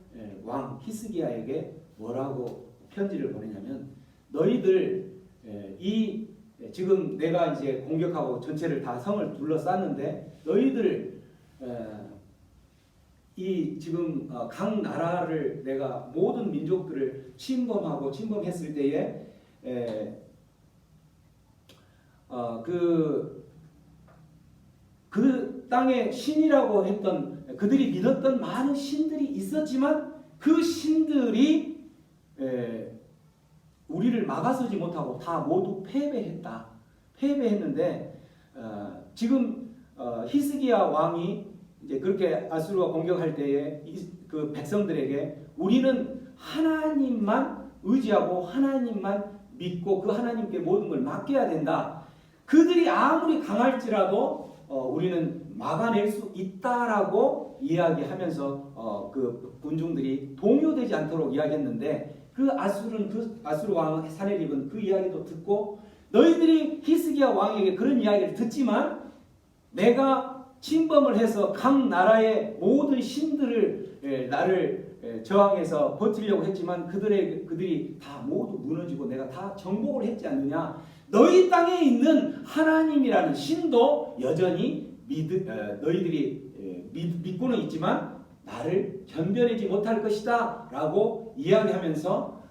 왕 히스기야에게 뭐라고 편지를 보내냐면 너희들 이 지금 내가 이제 공격하고 전체를 다 성을 둘러쌌는데 너희들 이 지금 각 나라를 내가 모든 민족들을 침범했을 때에 그 땅에 신이라고 했던 그들이 믿었던 많은 신들이 있었지만 그 신들이 우리를 막아서지 못하고 다 모두 패배했는데 지금 히스기야 왕이 이제 그렇게 아수르가 공격할 때에 그 백성들에게 우리는 하나님만 의지하고 하나님만 믿고 그 하나님께 모든 걸 맡겨야 된다. 그들이 아무리 강할지라도 우리는 막아낼 수 있다라고 이야기하면서 그 군중들이 동요되지 않도록 이야기했는데 그 아수르 왕 사네립은 그 이야기도 듣고 너희들이 히스기야 왕에게 그런 이야기를 듣지만 내가 침범을 해서 각 나라의 모든 신들을 나를 저항해서 버티려고 했지만 그들이 다 모두 무너지고 내가 다 정복을 했지 않느냐. 너희 땅에 있는 하나님이라는 신도 여전히 너희들이 믿고는 있지만 나를 견뎌내지 못할 것이다 라고 이야기하면서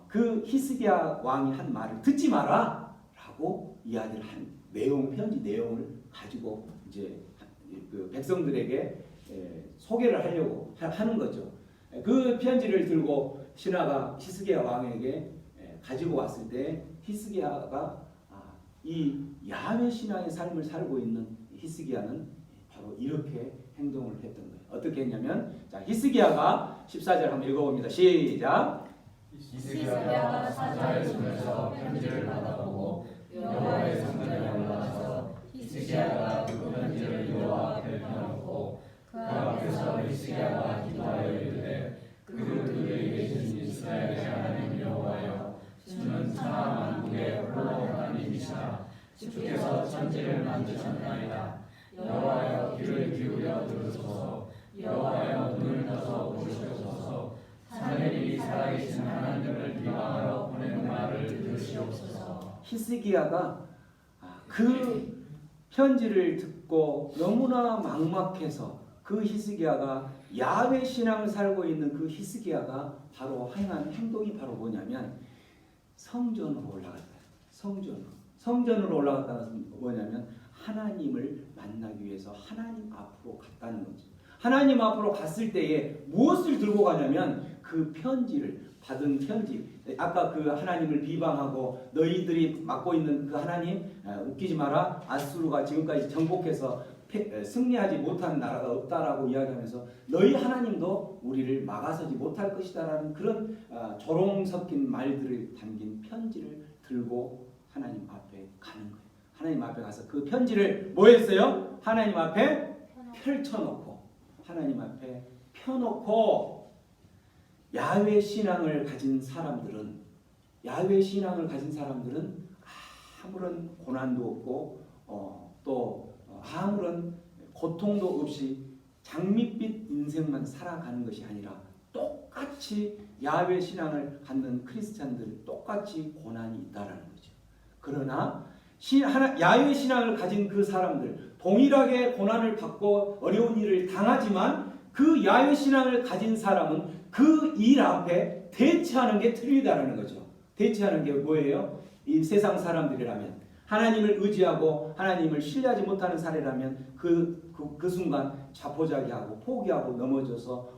그 히스기야 왕이 한 말을 듣지 마라 라고 이야기를 한 편지 내용을 가지고 이제 그 백성들에게 소개를 하려고 하는 거죠. 그 편지를 들고 신하가 히스기야 왕에게 가지고 왔을 때 히스기야가 이 야훼 신앙의 삶을 살고 있는 히스기야는 바로 이렇게 행동을 했던 거예요. 어떻게 했냐면 자 히스기야가 14절 한번 읽어봅니다. 시작. 히스기야가 사자의 손에서 편지를 받아보고 여호와의 성전에 올라가서 히스기야가 그 편지를 여호와 앞에 펴놓고 그 앞에서 히스기야가 기도하여 이르되 그들이 계신 이스라엘의 하나님 여호와여 주는 천하 만국의 홀로 하나님이시라. 주께서 천지를 만드셨나이다. 여호와여 귀를 기울여 들으소서. 여호와여 눈을 떠서 보시옵소서. 사내립이 살아계신 하나님을 비방하러 보내는 말을 들으시옵소서. 히스기야가 그 편지를 듣고 너무나 막막해서 그 히스기야가 야훼 신앙을 살고 있는 그 히스기야가 바로 행한 행동이 바로 뭐냐면 성전으로 올라갔다. 성전으로 올라갔다는 것은 뭐냐면 하나님을 만나기 위해서 하나님 앞으로 갔다는 거죠. 하나님 앞으로 갔을 때에 무엇을 들고 가냐면 그 받은 편지. 아까 그 하나님을 비방하고 너희들이 맡고 있는 그 하나님 웃기지 마라. 아수르가 지금까지 정복해서 승리하지 못한 나라가 없다라고 이야기하면서 너희 하나님도 우리를 막아서지 못할 것이다라는 그런 조롱 섞인 말들을 담긴 편지를 들고 하나님 앞에 가는 거예요. 하나님 앞에 가서 그 편지를 뭐 했어요? 하나님 앞에 펼쳐놓고 하나님 앞에 펴놓고 야훼 신앙을 가진 사람들은 아무런 고난도 없고 또 아무런 고통도 없이 장밋빛 인생만 살아가는 것이 아니라 똑같이 야훼 신앙을 갖는 크리스찬들 똑같이 고난이 있다라는 거죠. 그러나 야훼 신앙을 가진 그 사람들 동일하게 고난을 받고 어려운 일을 당하지만 그 야훼 신앙을 가진 사람은 그 일 앞에 대처하는 게 틀리다라는 거죠. 대처하는 게 뭐예요? 이 세상 사람들이라면 하나님을 의지하고 하나님을 신뢰하지 못하는 사례라면 그 순간 자포자기하고 포기하고 넘어져서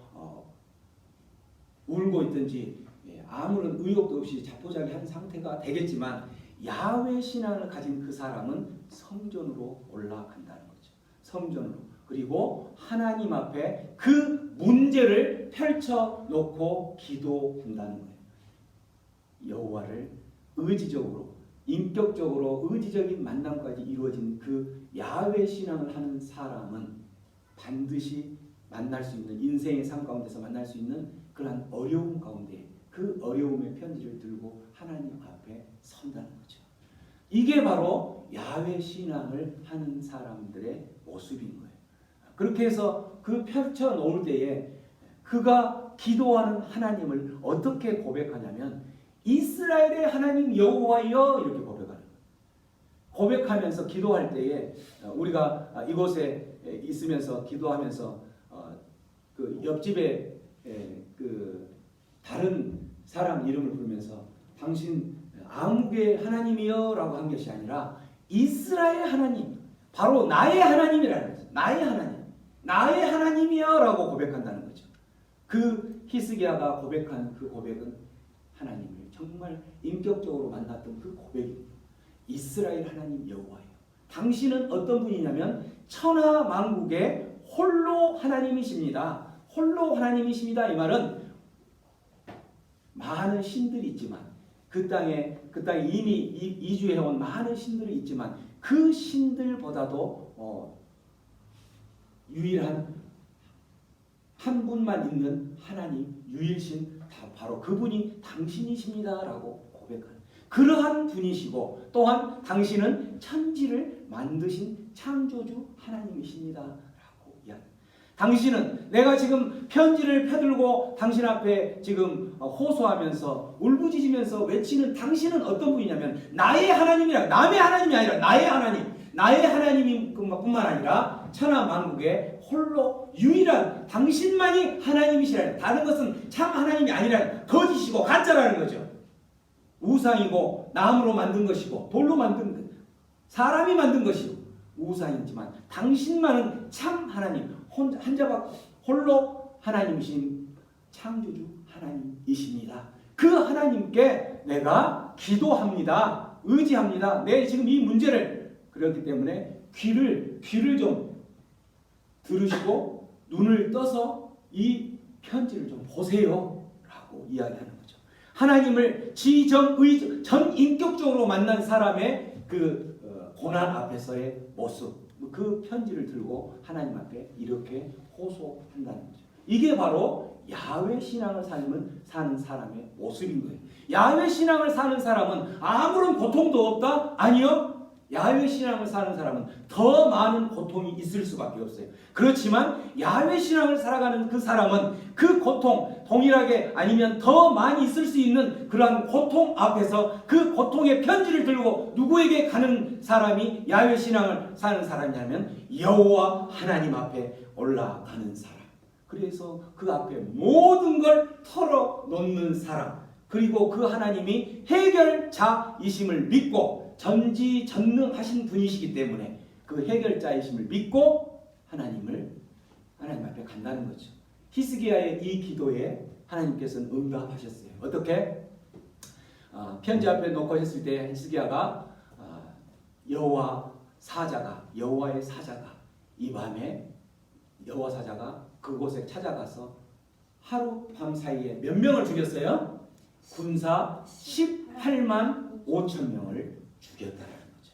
울고 있든지 아무런 의욕도 없이 자포자기한 상태가 되겠지만 야훼 신앙을 가진 그 사람은 성전으로 올라간다는 거죠. 성전으로. 그리고 하나님 앞에 그 문제를 펼쳐놓고 기도한다는 거예요. 여호와를 의지적으로, 인격적으로 의지적인 만남까지 이루어진 그 야훼 신앙을 하는 사람은 반드시 만날 수 있는, 인생의 삶 가운데서 만날 수 있는 그러한 어려움 가운데 그 어려움의 편지를 들고 하나님 앞에 선다는 거죠. 이게 바로 야훼 신앙을 하는 사람들의 모습인 거예요. 그렇게 해서 그 펼쳐 놓을 때에 그가 기도하는 하나님을 어떻게 고백하냐면 이스라엘의 하나님 여호와여 이렇게 고백하는 거예요. 고백하면서 기도할 때에 우리가 이곳에 있으면서 기도하면서 그 옆집에 그 다른 사람 이름을 부르면서 당신 아무개 하나님이여 라고 한 것이 아니라 이스라엘 하나님, 바로 나의 하나님이라는 거죠. 나의 하나님, 나의 하나님이여 라고 고백한다는 거죠. 그 히스기야가 고백한 그 고백은 하나님을 정말 인격적으로 만났던 그 고백입니다. 이스라엘 하나님 여호와여, 당신은 어떤 분이냐면 천하 만국의 홀로 하나님이십니다. 홀로 하나님이십니다. 이 말은 많은 신들이 있지만 그 땅에 이미 이주해온 많은 신들이 있지만 그 신들보다도 유일한 한 분만 있는 하나님 유일신, 바로 그분이 당신이십니다라고 고백하는 그러한 분이시고, 또한 당신은 천지를 만드신 창조주 하나님이십니다라고 이야기합니다. 당신은, 내가 지금 편지를 펴들고 당신 앞에 지금 호소하면서 울부짖으면서 외치는 당신은 어떤 분이냐면 나의 하나님이라, 남의 하나님이 아니라 나의 하나님, 나의 하나님인 뿐만 아니라 천하 만국의 홀로 유일한 당신만이 하나님이시라는, 다른 것은 참 하나님이 아니라는, 거짓이고 가짜라는 거죠. 우상이고 나무로 만든 것이고 돌로 만든 것, 사람이 만든 것이고 우상이지만 당신만은 참 하나님, 한자박 홀로 하나님이신 창조주 하나님이십니다. 그 하나님께 내가 기도합니다. 의지합니다. 내 지금 이 문제를, 그렇기 때문에 귀를 좀 들으시고 눈을 떠서 이 편지를 좀 보세요 라고 이야기하는 거죠. 하나님을 전인격적으로 만난 사람의 그 고난 앞에서의 모습, 그 편지를 들고 하나님 앞에 이렇게 호소한다는 거죠. 이게 바로 야훼 신앙을 사는 사람의 모습인 거예요. 야훼 신앙을 사는 사람은 아무런 고통도 없다? 아니요. 야훼 신앙을 사는 사람은 더 많은 고통이 있을 수밖에 없어요. 그렇지만 야훼 신앙을 살아가는 그 사람은 그 고통, 동일하게 아니면 더 많이 있을 수 있는 그러한 고통 앞에서 그 고통의 편지를 들고 누구에게 가는 사람이 야훼 신앙을 사는 사람이냐면 여호와 하나님 앞에 올라가는 사람. 그래서 그 앞에 모든 걸 털어놓는 사람, 그리고 그 하나님이 해결자이심을 믿고 전지전능하신 분이시기 때문에 그 해결자이심을 믿고 하나님 앞에 간다는 거죠. 히스기야의 이 기도에 하나님께서는 응답하셨어요. 어떻게? 편지 앞에 놓고 있을 때 히스기야가 여호와의 사자가 이 밤에 여호와 사자가 그곳에 찾아가서 하룻밤 사이에 몇 명을 죽였어요? 군사 18만 5천 명을 죽였다는 거죠.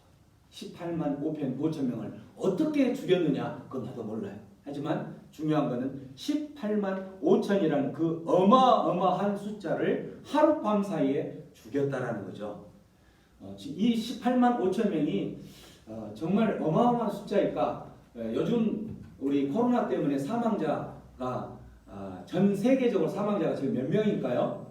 18만 5천 명을 어떻게 죽였느냐 그건 나도 몰라요. 하지만 중요한 것은 18만 5천이라는 그 어마어마한 숫자를 하룻밤 사이에 죽였다라는 거죠. 이 18만 5천 명이 정말 어마어마한 숫자일까? 요즘 우리 코로나 때문에 사망자가 전 세계적으로 사망자가 지금 몇 명일까요?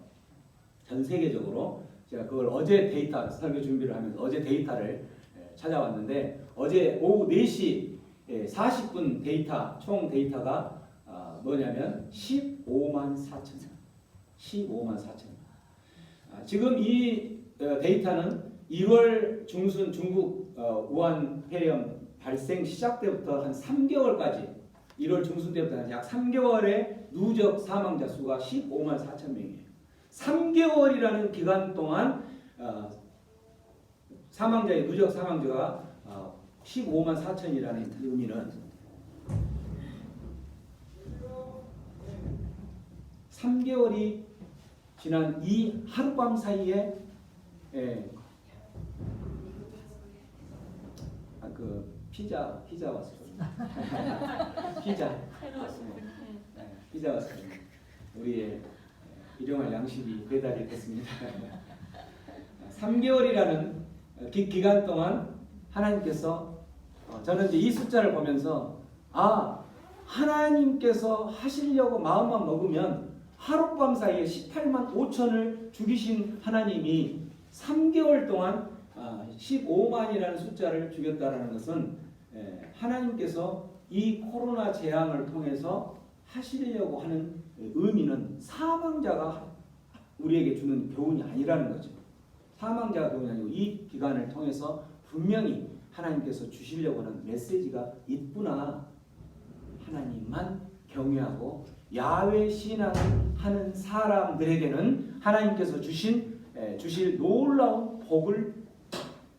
전 세계적으로 제가 그걸 어제 데이터 설교 준비를 하면서 어제 데이터를 찾아왔는데 어제 오후 4시 40분 데이터, 총 데이터가 뭐냐면 15만 4천 명. 15만 4천 명. 지금 이 데이터는 1월 중순 중국 우한 폐렴 발생 시작 때부터 한 3개월까지, 1월 중순 때부터 약 3개월의 누적 사망자 수가 15만 4천 명이에요. 3개월이라는 기간 동안 사망자의 누적 사망자가 15만 4천이라는 의미는 3개월이 지난 이 하룻밤 사이에 그 피자 왔습니다. 피자 왔습니다. 우리의 일용할 양식이 배달이 됐습니다. 3개월이라는 기간 동안 하나님께서 저는 이제 이 숫자를 보면서 하나님께서 하시려고 마음만 먹으면 하룻밤 사이에 18만 5천을 죽이신 하나님이 3개월 동안 15만이라는 숫자를 죽였다라는 것은 하나님께서 이 코로나 재앙을 통해서 하시려고 하는 의미는 사망자가 우리에게 주는 교훈이 아니라는 거죠. 사망자가 교훈이 아니고 이 기간을 통해서 분명히 하나님께서 주시려고 하는 메시지가 있구나. 하나님만 경외하고 야훼 신앙을 하는 사람들에게는 하나님께서 주실 놀라운 복을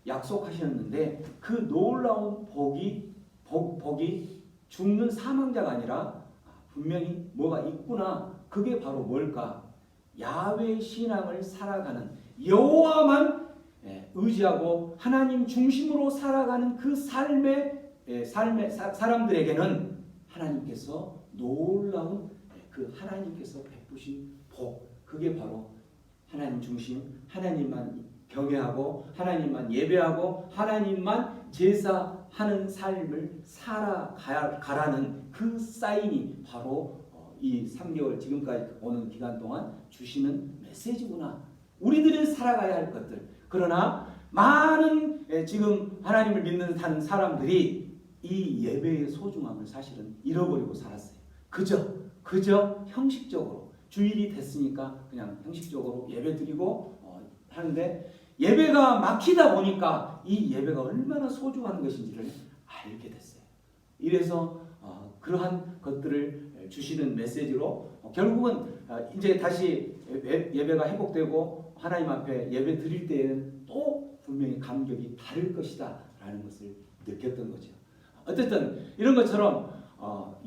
약속하셨는데 그 놀라운 복이 죽는 사망자가 아니라 분명히 뭐가 있구나. 그게 바로 뭘까? 야훼 신앙을 살아가는 여호와만 의지하고 하나님 중심으로 살아가는 그 삶의 사람들에게는 하나님께서 놀라운 그 하나님께서 베푸신 복, 그게 바로 하나님 중심, 하나님만 경외하고 하나님만 예배하고 하나님만 제사하는 삶을 살아가라는 그 사인이 바로 이 3개월 지금까지 오는 기간 동안 주시는 메시지구나. 우리들이 살아가야 할 것들. 그러나 많은 지금 하나님을 믿는 듯한 사람들이 이 예배의 소중함을 사실은 잃어버리고 살았어요. 그저 형식적으로 주일이 됐으니까 그냥 형식적으로 예배 드리고 하는데 예배가 막히다 보니까 이 예배가 얼마나 소중한 것인지를 알게 됐어요. 이래서 그러한 것들을 주시는 메시지로 결국은 이제 다시 예배가 회복되고 하나님 앞에 예배 드릴 때에는 또 분명히 감격이 다를 것이다 라는 것을 느꼈던 거죠. 어쨌든 이런 것처럼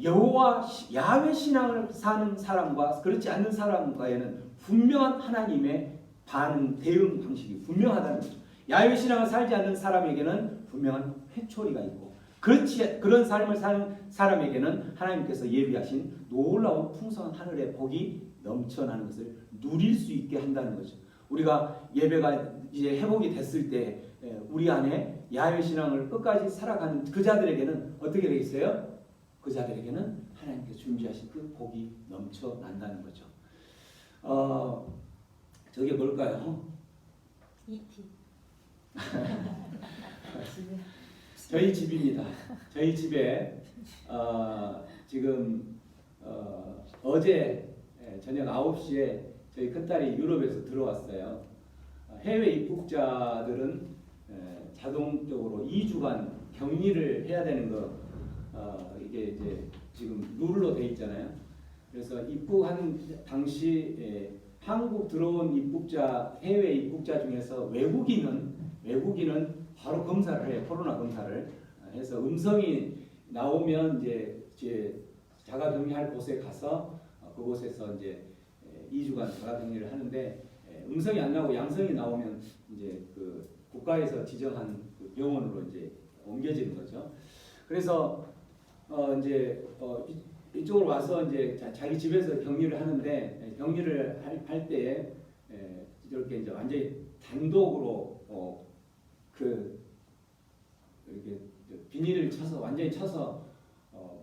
여호와 야훼 신앙을 사는 사람과 그렇지 않는 사람과에는 분명한 하나님의 반응, 대응 방식이 분명하다는 거죠. 야훼 신앙을 살지 않는 사람에게는 분명한 회초리가 있고 그런 삶을 사는 사람에게는 하나님께서 예비하신 놀라운 풍성한 하늘의 복이 넘쳐나는 것을 누릴 수 있게 한다는 거죠. 우리가 예배가 이제 회복이 됐을 때 우리 안에 야훼 신앙을 끝까지 살아가는 그 자들에게는 어떻게 되겠어요? 그 자들에게는 하나님께서 준비하신 그 복이 넘쳐난다는 거죠. 저게 뭘까요? 이티. 저희 집입니다. 저희 집에 지금 어제 저녁 9시에 저희 큰딸이 유럽에서 들어왔어요. 해외 입국자들은 자동적으로 2주간 격리를 해야 되는 거 이게 이제 지금 룰로 돼 있잖아요. 그래서 입국한 당시 한국 들어온 입국자, 해외 입국자 중에서 외국인은 바로 검사를 해요. 코로나 검사를 해서 음성이 나오면 이제 자가격리할 곳에 가서 그곳에서 이제 2주간 자가격리를 하는데 음성이 안 나오고 양성이 나오면 이제 그 국가에서 지정한 그 병원으로 이제 옮겨지는 거죠. 그래서 이제 이쪽으로 와서 이제 자기 집에서 격리를 하는데 격리를 할 때에 이렇게 이제 완전히 단독으로 그 이렇게 비닐을 쳐서 완전히 쳐서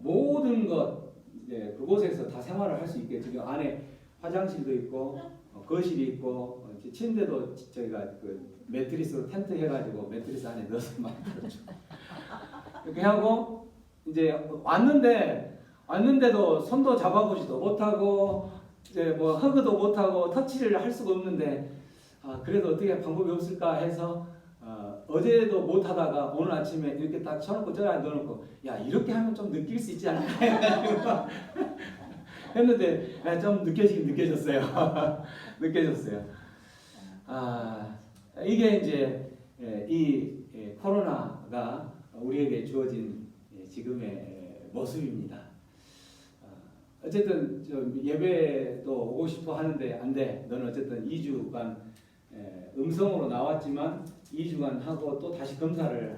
모든 것 이제 그곳에서 다 생활을 할 수 있게 지금 안에 화장실도 있고 거실이 있고 침대도 저희가 그 매트리스로 텐트 해가지고 매트리스 안에 넣어서 만들었죠. 이렇게 하고 이제 왔는데도 손도 잡아보지도 못하고 이제 뭐 허그도 못하고 터치를 할 수가 없는데 그래도 어떻게 방법이 없을까 해서 어제도 못하다가 오늘 아침에 이렇게 딱 쳐놓고 저기 넣어놓고 야 이렇게 하면 좀 느낄 수 있지 않을까 해가지고 했는데 좀 느껴지긴 느껴졌어요. 느껴졌어요. 이게 이제 이 코로나가 우리에게 주어진 지금의 모습입니다. 어쨌든 예배도 오고 싶어 하는데 안 돼. 너는 어쨌든 2주간 음성으로 나왔지만 2주간 하고 또 다시 검사를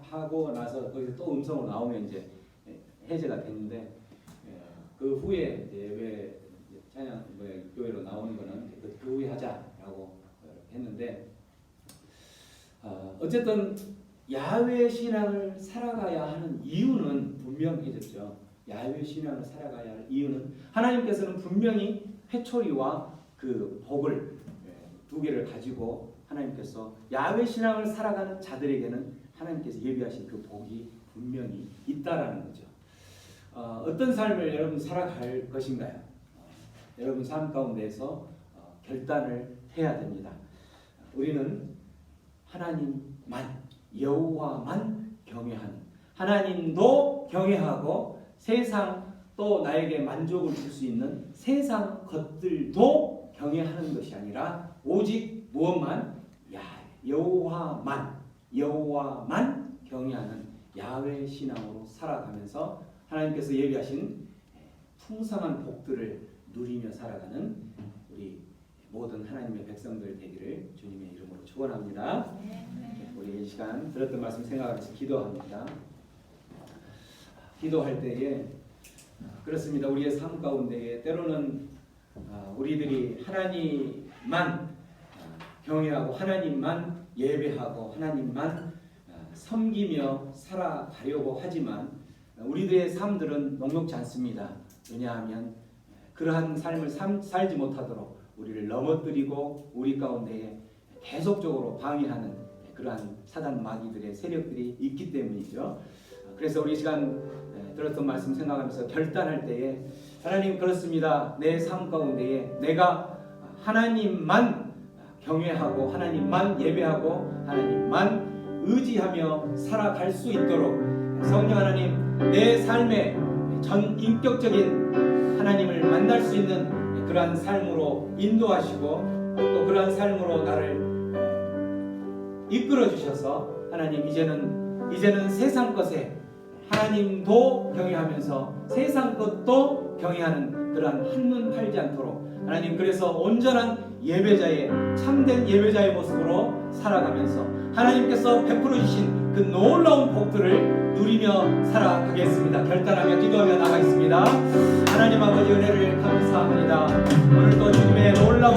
하고 나서 거기서 또 음성으로 나오면 이제 해제가 됐는데 그 후에 예배 찬양 교회로 나오는 거는 그 후에 하자라고 했는데 어쨌든 야훼 신앙을 살아가야 하는 이유는 분명해졌죠. 야훼 신앙을 살아가야 할 이유는 하나님께서는 분명히 회초리와 그 복을 두 개를 가지고 하나님께서 야훼 신앙을 살아가는 자들에게는 하나님께서 예비하신 그 복이 분명히 있다라는 거죠. 어떤 삶을 여러분 살아갈 것인가요? 여러분 삶 가운데에서 결단을 해야 됩니다. 우리는 하나님만, 여호와만 경외하는, 하나님도 경외하고 세상 또 나에게 만족을 줄 수 있는 세상 것들도 경외하는 것이 아니라 오직 무엇만? 여호와만 경외하는 야훼 신앙으로 살아가면서 하나님께서 예비하신 풍성한 복들을 누리며 살아가는 우리 모든 하나님의 백성들 되기를 주님의 이름으로 축원합니다. 우리 이 시간 들었던 말씀 생각하면서 기도합니다. 기도할 때에 그렇습니다. 우리의 삶 가운데에 때로는 우리들이 하나님만 경외하고 하나님만 예배하고 하나님만 섬기며 살아가려고 하지만 우리들의 삶들은 녹록지 않습니다. 왜냐하면 그러한 삶을 살지 못하도록 우리를 넘어뜨리고 우리 가운데에 계속적으로 방해하는 그러한 사단 마귀들의 세력들이 있기 때문이죠. 그래서 우리 시간 들었던 말씀 생각하면서 결단할 때에 하나님 그렇습니다. 내 삶 가운데에 내가 하나님만 경외하고 하나님만 예배하고 하나님만 의지하며 살아갈 수 있도록 성령 하나님 내 삶의 전 인격적인 하나님을 만날 수 있는 그러한 삶으로 인도하시고 또 그러한 삶으로 나를 이끌어 주셔서 하나님 이제는 세상 것에 하나님도 경외하면서 세상 것도 경외하는 그러한 한눈 팔지 않도록 하나님 그래서 온전한 예배자의 참된 예배자의 모습으로 살아가면서 하나님께서 베풀어 주신 그 놀라운 복들을 누리며 살아가겠습니다. 결단하며 기도하며 나가겠습니다. 하나님 아버지 은혜를 감사합니다. 오늘도 주님의 놀라운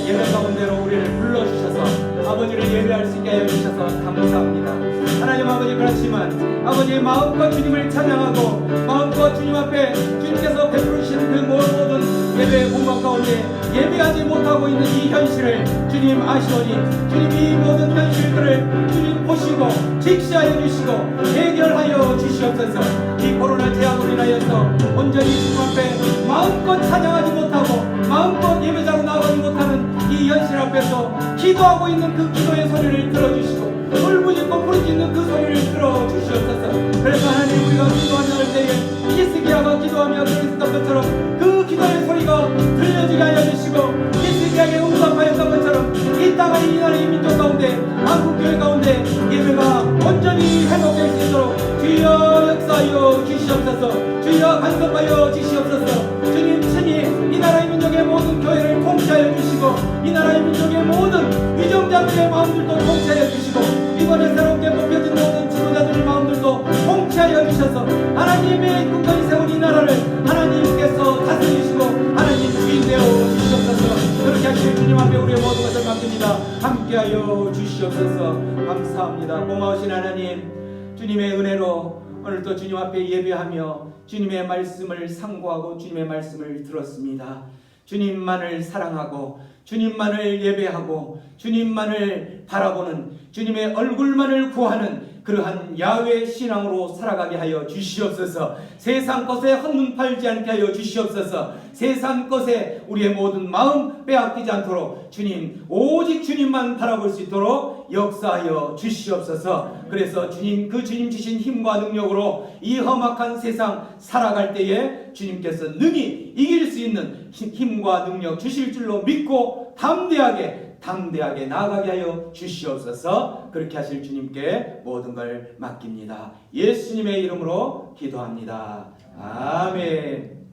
예배 가운데로 우리를 불러주셔서 아버지를 예배할 수 있게 하여 주셔서 감사합니다. 하나님 아버지 그렇지만 아버지 마음껏 주님을 찬양하고 마음껏 주님 앞에 주님께서 베풀어 주시는 그 모든 예배의 공간 가운데 예배하지 못하고 있는 이 현실을 주님 아시오니 주님 이 모든 현실들을 주님 보시고 직시하여 주시고 해결하여 주시옵소서. 이 코로나 재앙으로 인하여서 온전히 주님 앞에 마음껏 찬양하지 못하고 마음껏 예배자로 나가지 못하는 이 현실 앞에서 기도하고 있는 그 기도의 소리를 들어주시고 울부짖고 부르짖는 그 소리를 들어주시옵소서. 그래서 하나님 우리가 기도하는 때에 히스기야가 기도하며 그랬던 것처럼 그 기도의 소리가 들려지게 하여 주시고 히스기야에게 응답하였던 것처럼 이 땅의 이 나라의 민족 가운데 한국교회 가운데 예배가 온전히 회복될 수 있도록 주여 역사하여 주시옵소서. 주여 간섭하여 주시옵소서. 주님 친히 이 나라의 민족의 모든 교회를 통치하여 주시고 이 나라의 민족의 모든 위정자들의 마음들도 통치하여 주시고 이번에 새롭게 뽑혀진 모든 지도자들의 마음들도 통치하여 주셔서 하나님의 굳건히 세운 이 나라를 하나님께서 다스리시고 하나님 주인 되어 주시옵소서. 그렇게 하실 주님 앞에 우리의 모든 것을 맡깁니다. 함께하여 주시옵소서. 감사합니다. 고마우신 하나님 주님의 은혜로 오늘도 주님 앞에 예배하며 주님의 말씀을 상고하고 주님의 말씀을 들었습니다. 주님만을 사랑하고 주님만을 예배하고 주님만을 바라보는 주님의 얼굴만을 구하는 그러한 야훼 신앙으로 살아가게 하여 주시옵소서. 세상 것에 한눈 팔지 않게 하여 주시옵소서. 세상 것에 우리의 모든 마음 빼앗기지 않도록 주님, 오직 주님만 바라볼 수 있도록 역사하여 주시옵소서. 그래서 주님, 그 주님 주신 힘과 능력으로 이 험악한 세상 살아갈 때에 주님께서 능히 이길 수 있는 힘과 능력 주실 줄로 믿고 담대하게 나아가게 하여 주시옵소서. 그렇게 하실 주님께 모든 걸 맡깁니다. 예수님의 이름으로 기도합니다. 아멘.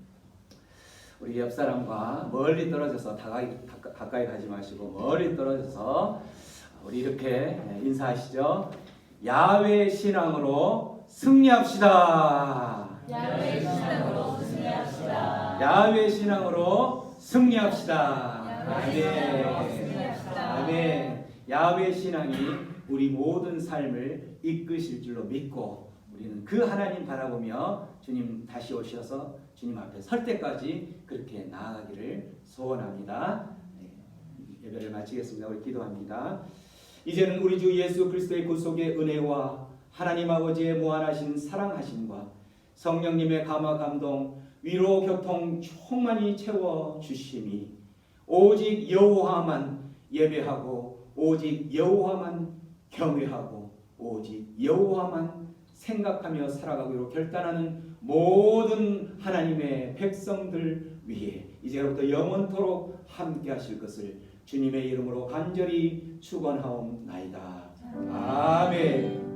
우리 옆 사람과 멀리 떨어져서 가까이 가지 마시고 멀리 떨어져서 우리 이렇게 인사하시죠. 야훼 신앙으로 승리합시다. 야훼 신앙으로 승리합시다. 야훼 신앙으로 승리합시다. 아멘. 아멘. 야훼 신앙이 우리 모든 삶을 이끄실 줄로 믿고 우리는 그 하나님 바라보며 주님 다시 오셔서 주님 앞에 설 때까지 그렇게 나아가기를 소원합니다. 예배를 마치겠습니다. 우리 기도합니다. 이제는 우리 주 예수 그리스도의 구속의 은혜와 하나님 아버지의 무한하신 사랑하심과 성령님의 감화 감동 위로 교통 충만히 채워 주심이 오직 여호와만 예배하고 오직 여호와만 경외하고 오직 여호와만 생각하며 살아가기로 결단하는 모든 하나님의 백성들 위해 이제부터 영원토록 함께 하실 것을 주님의 이름으로 간절히 축원하옵나이다. 아멘.